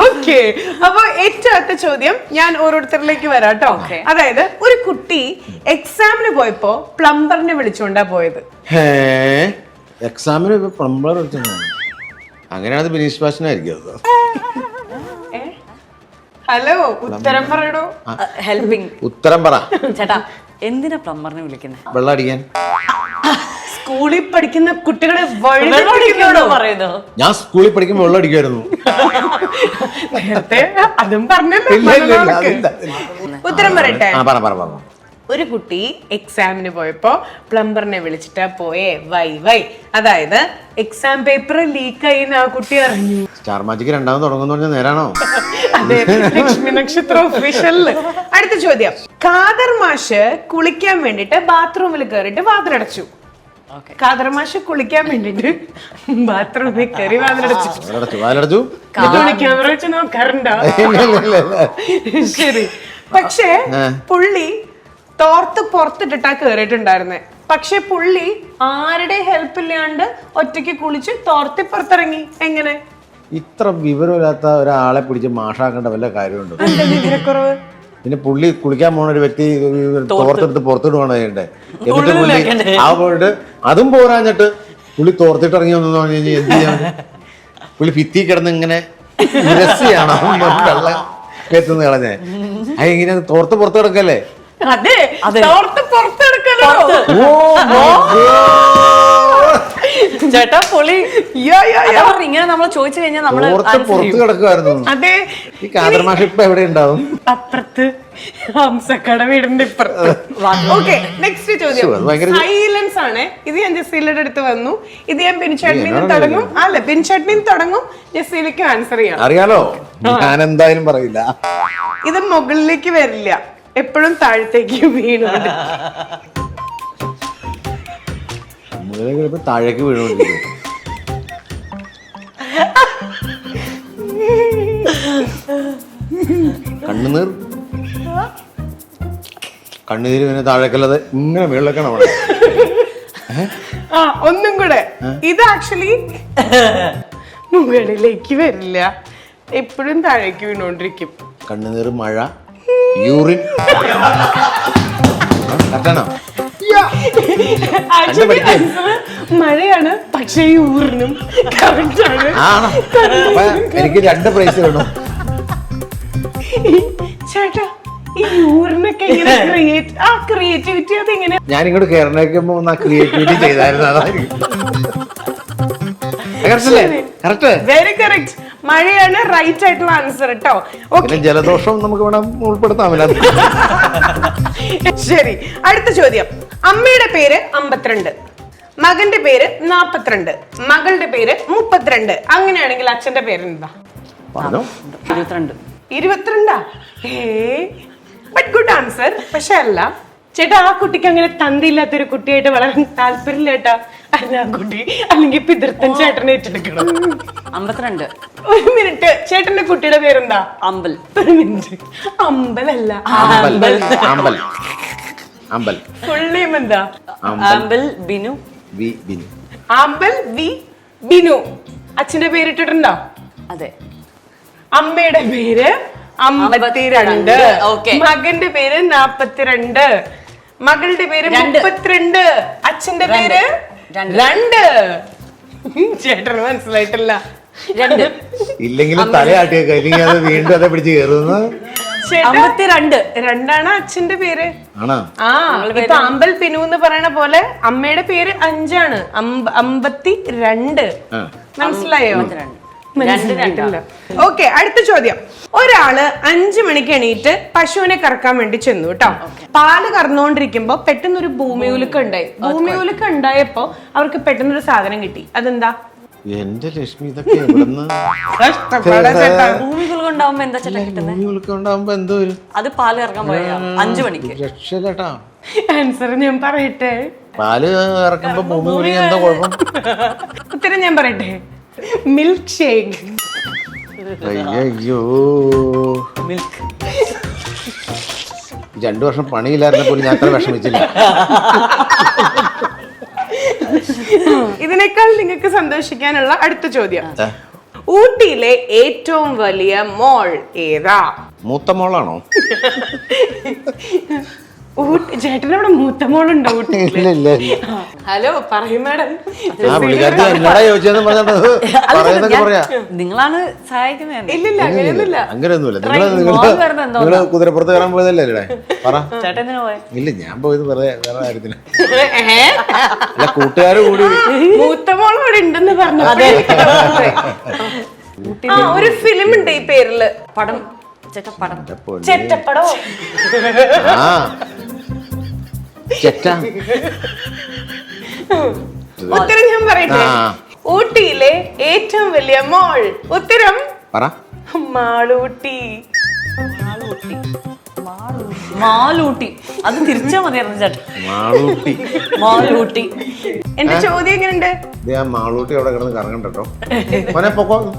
okay. അപ്പൊ ഏറ്റവും അടുത്ത ചോദ്യം ഞാൻ ഓരോരുത്തരിലേക്ക് വരാട്ടോ. അതായത് ഒരു കുട്ടി എക്സാമിന് പോയപ്പോ പ്ലംബറിനെ വിളിച്ചുകൊണ്ടാ പോയത്. എക്സാമിന് പ്ലംബർ അങ്ങനെയാണ് ബിനീഷ് ബാസിനായിരിക്കും. ഹലോ, ഉത്തരം പറയണോ? ഹെൽപ്പിംഗ് ഉത്തരം പറ ചേട്ടാ. എന്തിനാ പ്ലംബറിനെ വിളിക്കുന്നത്? വെള്ളം അടിക്കാൻ. സ്കൂളിൽ പഠിക്കുന്ന കുട്ടികളെ പറയുന്നു. ഞാൻ സ്കൂളിൽ പഠിക്കുമ്പോൾ വെള്ളം അടിക്കുമായിരുന്നു. നേരത്തെ അതും പറഞ്ഞല്ലോ. ഉത്തരം പറയട്ടെ. ഒരു കുട്ടി എക്സാമിന് പോയപ്പോ പ്ലംബറിനെ വിളിച്ചിട്ടാ പോയേ. വൈ അതായത് എക്സാം പേപ്പർ ലീക്കായി ആ കുട്ടി അറിഞ്ഞു. സ്റ്റാർ മാജിക് രണ്ടാമത് തുടങ്ങുന്ന പറഞ്ഞ നേരാണോ? അതെ, ലക്ഷ്മി നക്ഷത്ര ഒഫീഷ്യൽ. അടുത്ത ചോദ്യം. ഖാദർ മാഷ് കുളിക്കാൻ വേണ്ടിട്ട് ബാത്റൂമിൽ കയറിയിട്ട് വാതിലടച്ചു. ഖാദർ മാഷ് കുളിക്കാൻ വേണ്ടിട്ട് ബാത്റൂമിൽ കയറി വാതിലടച്ചു. ക്യാമറ വെച്ച് നോക്കാറുണ്ടോ? ശരി, പക്ഷേ പുള്ളി തോർത്ത് പുറത്തിട്ടിട്ടാ കേറിയിട്ടുണ്ടായിരുന്നേ. പക്ഷെ പുള്ളി ആരുടെ ഹെൽപ്പ് ഇല്ലാണ്ട് ഒറ്റയ്ക്ക് കുളിച്ച് തോർത്തി പുറത്തിറങ്ങി. എങ്ങനെ? ഇത്ര വിവരമില്ലാത്ത ഒരാളെ പിടിച്ച് മാഷാക്കേണ്ട വല്ല കാര്യമുണ്ട്? വിവരക്കുറവ്. പിന്നെ പുള്ളി കുളിക്കാൻ പോണ ഒരു വ്യക്തി തോർത്തെടുത്ത് പുറത്തിട്ട് പോകണ ചെയ്യണ്ടേ? എന്നിട്ട് പുള്ളി ആ പോയിട്ട് അതും പോരാഞ്ഞിട്ട് പുള്ളി തോർത്തിട്ട് ഇറങ്ങി വന്നു പറഞ്ഞു കഴിഞ്ഞാൽ എന്ത് ചെയ്യാൻ? പുള്ളി ഭിത്തി കിടന്ന് ഇങ്ങനെ നിരസിയാണ് വെള്ളം കയറ്റുന്ന കളഞ്ഞേ. അതെങ്ങനെ തോർത്ത് പുറത്ത് കിടക്കല്ലേ? അതെ, തോർത്ത് പുറത്തെടുക്കല്ലോ. ചേട്ടാ പൊളി. ഇങ്ങനെ നമ്മൾ ചോദിച്ചു കഴിഞ്ഞാൽ നമ്മള് പുറത്ത് കിടക്കുമായിരുന്നു. അതെ, ഈ ഖാദർ മാഷ് ഇപ്പൊ എവിടെ ഉണ്ടാവും? അപ്പുറത്ത് ഹംസക്കട വീടിന്റെ ഇപ്പുറത്ത്. ഓക്കെ, നെക്സ്റ്റ് ചോദ്യം. സൈലൻസ് ആണ്. ഇത് ഞാൻ ജസീലയുടെ അടുത്ത് വന്നു. ഇത് ഞാൻ ബിൻചാട്ടിനിൽ തുടങ്ങും. അല്ല, ബിൻചാട്ടിനിൽ തുടങ്ങും. ജസീലയ്ക്ക് ആൻസർ ചെയ്യാം. അറിയാലോ, ഞാൻ എന്തായാലും പറയില്ല. ഇത് മുകളിലേക്ക് വരില്ല, എപ്പോഴും താഴത്തേക്ക് വീണുണ്ട്. താഴേക്ക് വീണോണ്ടിരിക്കും. കണ്ണുനീര് പിന്നെ താഴേക്കല്ലാതെ ഇങ്ങനെ വീട്ടിലേക്കാണ് അവിടെ. ഒന്നും കൂടെ. ഇത് ആക്ച്വലി മുകളിലേക്ക് വരില്ല, എപ്പോഴും താഴേക്ക് വീണോണ്ടിരിക്കും. കണ്ണുനീർ, മഴ, യൂറിൻ. കറക്റ്റാണോ? Actually, answer മഴയാണ്, പക്ഷേ ഈ ഊറിനും correct ആണ്. ആണോ? അപ്പൊ എനിക്ക് 2 പ്രൈസ് വേണം. ചേട്ടാ, ഈ ഊറിനൊക്കെ എങ്ങനെ ക്രിയേറ്റിവിറ്റി അതെങ്ങനെ? ഞാൻ ഇങ്ങോട്ട് കയറിനേക്കുമ്പോ ക്രിയേറ്റിവിറ്റി ചെയ്തായിരുന്നു. അതായിരിക്കും കറക്റ്റ്. Very correct. മഴയാണ് റൈറ്റ് ആയിട്ടുള്ള ആൻസർ കേട്ടോ. പിന്നെ ജലദോഷം നമുക്ക് വേണം ഉൾപ്പെടുത്താമില്ല. ശരി, അടുത്ത ചോദ്യം. അമ്മയുടെ പേര് 52, മകന്റെ പേര് 42, മകളുടെ പേര് 32. അങ്ങനെയാണെങ്കിൽ അച്ഛന്റെ പേര് എന്താ? 22. 22? But good answer. പക്ഷെ അല്ല ചേട്ടാ, ആ കുട്ടിക്ക് അങ്ങനെ തന്തിയില്ലാത്തൊരു കുട്ടിയായിട്ട് വളരാൻ താല്പര്യമില്ല ചേട്ടാ. അല്ല, ആ കുട്ടി അല്ലെങ്കിൽ പിതൃത്തൻ ചേട്ടനെ ഏറ്റെടുക്കണം. 52. ഒരു മിനിറ്റ്, ചേട്ടന്റെ കുട്ടിയുടെ പേരെന്താ? അമ്പൽ. ഒരു മിനിറ്റ്, അമ്പലല്ല, അമ്പൽ. ഫുൾ നെയിം എന്താ? അമ്പൽ ബിനു. അമ്പൽ വി ബിനു. അച്ഛന്റെ പേരിട്ടിട്ടുണ്ടോ? അതെ. അമ്മയുടെ പേര് 52, Okay. മകന്റെ പേര് 42, മകളുടെ പേര് 32, അച്ഛന്റെ പേര് 2. ചേട്ടന് മനസ്സിലായിട്ടില്ല. 2. ഇല്ലെങ്കിലും തലയാട്ടിയൊക്കെ ഇല്ലെങ്കിൽ അത് വീണ്ടും അതെ പിടിച്ച് കയറുന്നു. 52. 2 അച്ഛന്റെ പേര്. ആണോ? ആ, ഇപ്പൊ അമ്പൽ പിനു എന്ന് പറയണ പോലെ അമ്മയുടെ പേര് 5 ആണ്. 52. മനസ്സിലായോ? 2. ഓക്കെ, അടുത്ത ചോദ്യം. ഒരാള് 5 മണിക്ക് എണീറ്റ് പശുവിനെ കറക്കാൻ വേണ്ടി ചെന്നു കേട്ടോ. പാല് കറന്നുകൊണ്ടിരിക്കുമ്പോ പെട്ടെന്ന് ഒരു ഭൂമികുലുക്കം ഉണ്ടായി. ഭൂമികുലുക്കം ഉണ്ടായപ്പോ അവർക്ക് പെട്ടെന്നൊരു സാധനം കിട്ടി. അതെന്താ? എന്റെ ലക്ഷ്മി, ഇതൊക്കെ എവിടുന്ന്? ഭൂമികുലുക്കം ഉണ്ടാവുമ്പോ എന്താ ചേട്ടാ കിട്ടുന്നത്? ഭൂമികുലുക്കം ഉണ്ടാവുമ്പോ എന്തോ അത് പാല് ഇറക്കാൻ പോയാ 5 മണിക്ക്. രക്ഷയില്ലട്ടാ. ആൻസർ ഞാൻ പറയട്ടെ. പാല് ഇറക്കുമ്പോ ഭൂമി കുലുങ്ങി എന്താ കുഴപ്പം? ഉത്തരം ഞാൻ പറയട്ടെ. Milk shake. അയ്യോ, മിൽക്ക്. 2 വർഷം പണിയില്ലായിരുന്ന പോലും ഞാൻ അത്ര വിഷമിച്ചില്ല. ഇതിനേക്കാൾ നിങ്ങൾക്ക് സന്തോഷിക്കാനുള്ള അടുത്ത ചോദ്യം. ഊട്ടിയിലെ ഏറ്റവും വലിയ മോൾ ഏതാ? മൂത്ത മോളാണോ? ചേട്ടനവിടെ മൂത്ത മോളുണ്ടോ ഊട്ടിയില്? ഇല്ല. ഹലോ, പറയൂ മാഡം. പുള്ളിക്കാരത്തി എന്നോടാ ചോദിച്ചെന്ന് പറഞ്ഞിട്ട് പറയാ. നിങ്ങളാണ് സഹായിക്കുന്നത്. ഇല്ലില്ല, അങ്ങനെയൊന്നുമില്ല. അങ്ങനെയൊന്നുമില്ല. നിങ്ങള് കുതിരപ്പുറത്ത് കയറാൻ പോയതല്ലേ ഇവിടെ? പറ. ചേട്ടൻ പോയെ? ഇല്ല, ഞാൻ പോയത് വേറെ കാര്യത്തിന്. അല്ല, കൂട്ടുകാര് കൂടി. മൂത്ത മോൾ ഇവിടെ ഉണ്ടെന്ന് പറഞ്ഞു. ഒരു ഫിലിം ഉണ്ട് ഈ പേരില്. പടം. ചെറ്റപ്പടം. ചെറ്റപ്പടോ? ആ, ചെറ്റ. ഉത്തരം ഞാൻ പറയട്ടെ. ഊട്ടിയിലെ ഏറ്റവും വലിയ മോൾ. ഉത്തരം പറ. മാളൂട്ടി. മാലൂട്ടി. അത് തിരിച്ചാ മതിയായിരുന്നു ചേട്ടാ. മാലൂട്ടി. എന്റെ ചോദ്യം എങ്ങനെയുണ്ട്? മാളൂട്ടി അവിടെ കിടന്ന് കറങ്ങണ്ടോ?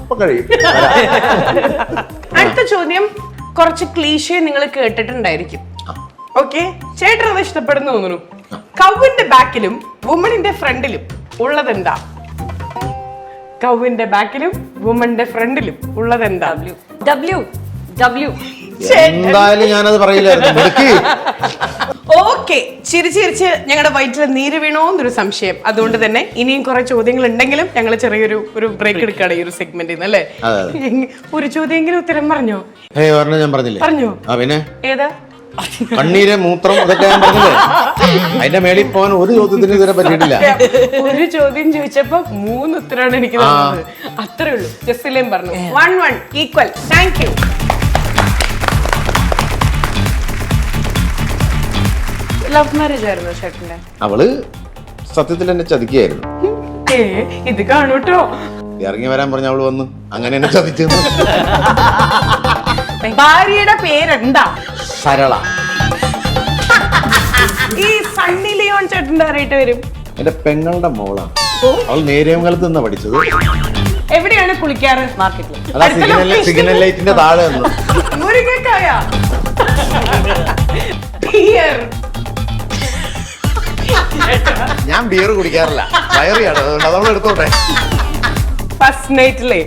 ഇപ്പൊ കഴിയും. അടുത്ത ചോദ്യം കുറച്ച് ക്ലീഷേ നിങ്ങൾ കേട്ടിട്ടുണ്ടായിരിക്കും. ഓക്കെ, ചേട്ടൻ അത് ഇഷ്ടപ്പെടുന്നു തോന്നുന്നു. കൗവിന്റെ ബാക്കിലും വുമണിന്റെ ഫ്രണ്ടിലും ഉള്ളതെന്താ? കൗവിന്റെ ബാക്കിലും വുമണിന്റെ ഫ്രണ്ടിലും ഉള്ളതെന്താ? ഡബ്ല്യു. ഡബ്ല്യു. എന്തായാലും ഞാനത് പറയില്ലായിരുന്നു. ഓക്കെ, ചിരിച്ചിരിച്ച് ഞങ്ങളുടെ വയറ്റിൽ നീര് വീണോ എന്നൊരു സംശയം. അതുകൊണ്ട് തന്നെ ഇനിയും കുറെ ചോദ്യങ്ങൾ ഉണ്ടെങ്കിലും ഞങ്ങൾ ചെറിയൊരു ബ്രേക്ക് എടുക്കുകയാണ് ഈ ഒരു സെഗ്മെന്റിൽ നിന്ന്, അല്ലേ? ഒരു ചോദ്യമെങ്കിലും ഉത്തരം പറഞ്ഞോ? ഞാൻ പറഞ്ഞില്ലേ? പറഞ്ഞോ? പിന്നെ ഏതാ? കണ്ണീര്, മൂത്രം, ഇതൊക്കെ ഞാൻ പറഞ്ഞില്ലേ? അതിന്റെ മേളിൽ പോകാൻ ഒരു ചോദ്യത്തിന് ഇതുവരെ പറ്റിയിട്ടില്ല. ഒരു ചോദ്യം ചോദിച്ചപ്പോ 3 ഉത്തരമാണ് എനിക്ക് തന്നത്. അത്രേ ഉള്ളൂ. ജസ്റ്റിലേം പറഞ്ഞു 1-1 equal. Thank you. Love marriage ആയിരുന്നു ചേട്ടന്റെ? അവള് സത്യത്തിൽ എന്നെ ചതിക്കുകയായിരുന്നു. ഇത് കാണൂട്ടോ. ഇറങ്ങി വരാൻ പറഞ്ഞ അവള് വന്നു, അങ്ങനെ എന്നെ ചതിച്ചു. ഭാര്യയുടെ പേരെന്താ? സരള. ഈ സണ്ണി ലിയോൺ ചേട്ടന്റെ അറിയിട്ട് വരും. എന്റെ പെങ്ങളുടെ മോളാണ്. അവൾ നേരിയമംഗലത്ത് നിന്നാ പഠിച്ചത്. എവിടെയാണ് കുളിക്കാറ്? മാർക്കറ്റിൽ. അതാ സിഗ്നൽ ലൈറ്റിന്റെ താഴെ നിന്ന്. മുരിങ്ങക്കായ. ബിയർ. ഞാൻ ബിയർ കുടിക്കാറില്ല, വയറിയാണ്, അതുകൊണ്ട് അതവൾ എടുത്തോട്ടെ. ഫസ്റ്റ് നൈറ്റിലെ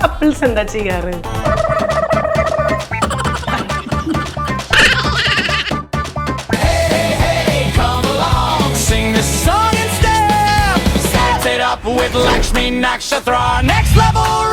കപ്പിൾസ് എന്താ ചെയ്യാറ്? up with Lakshmi Nakshatra. Next level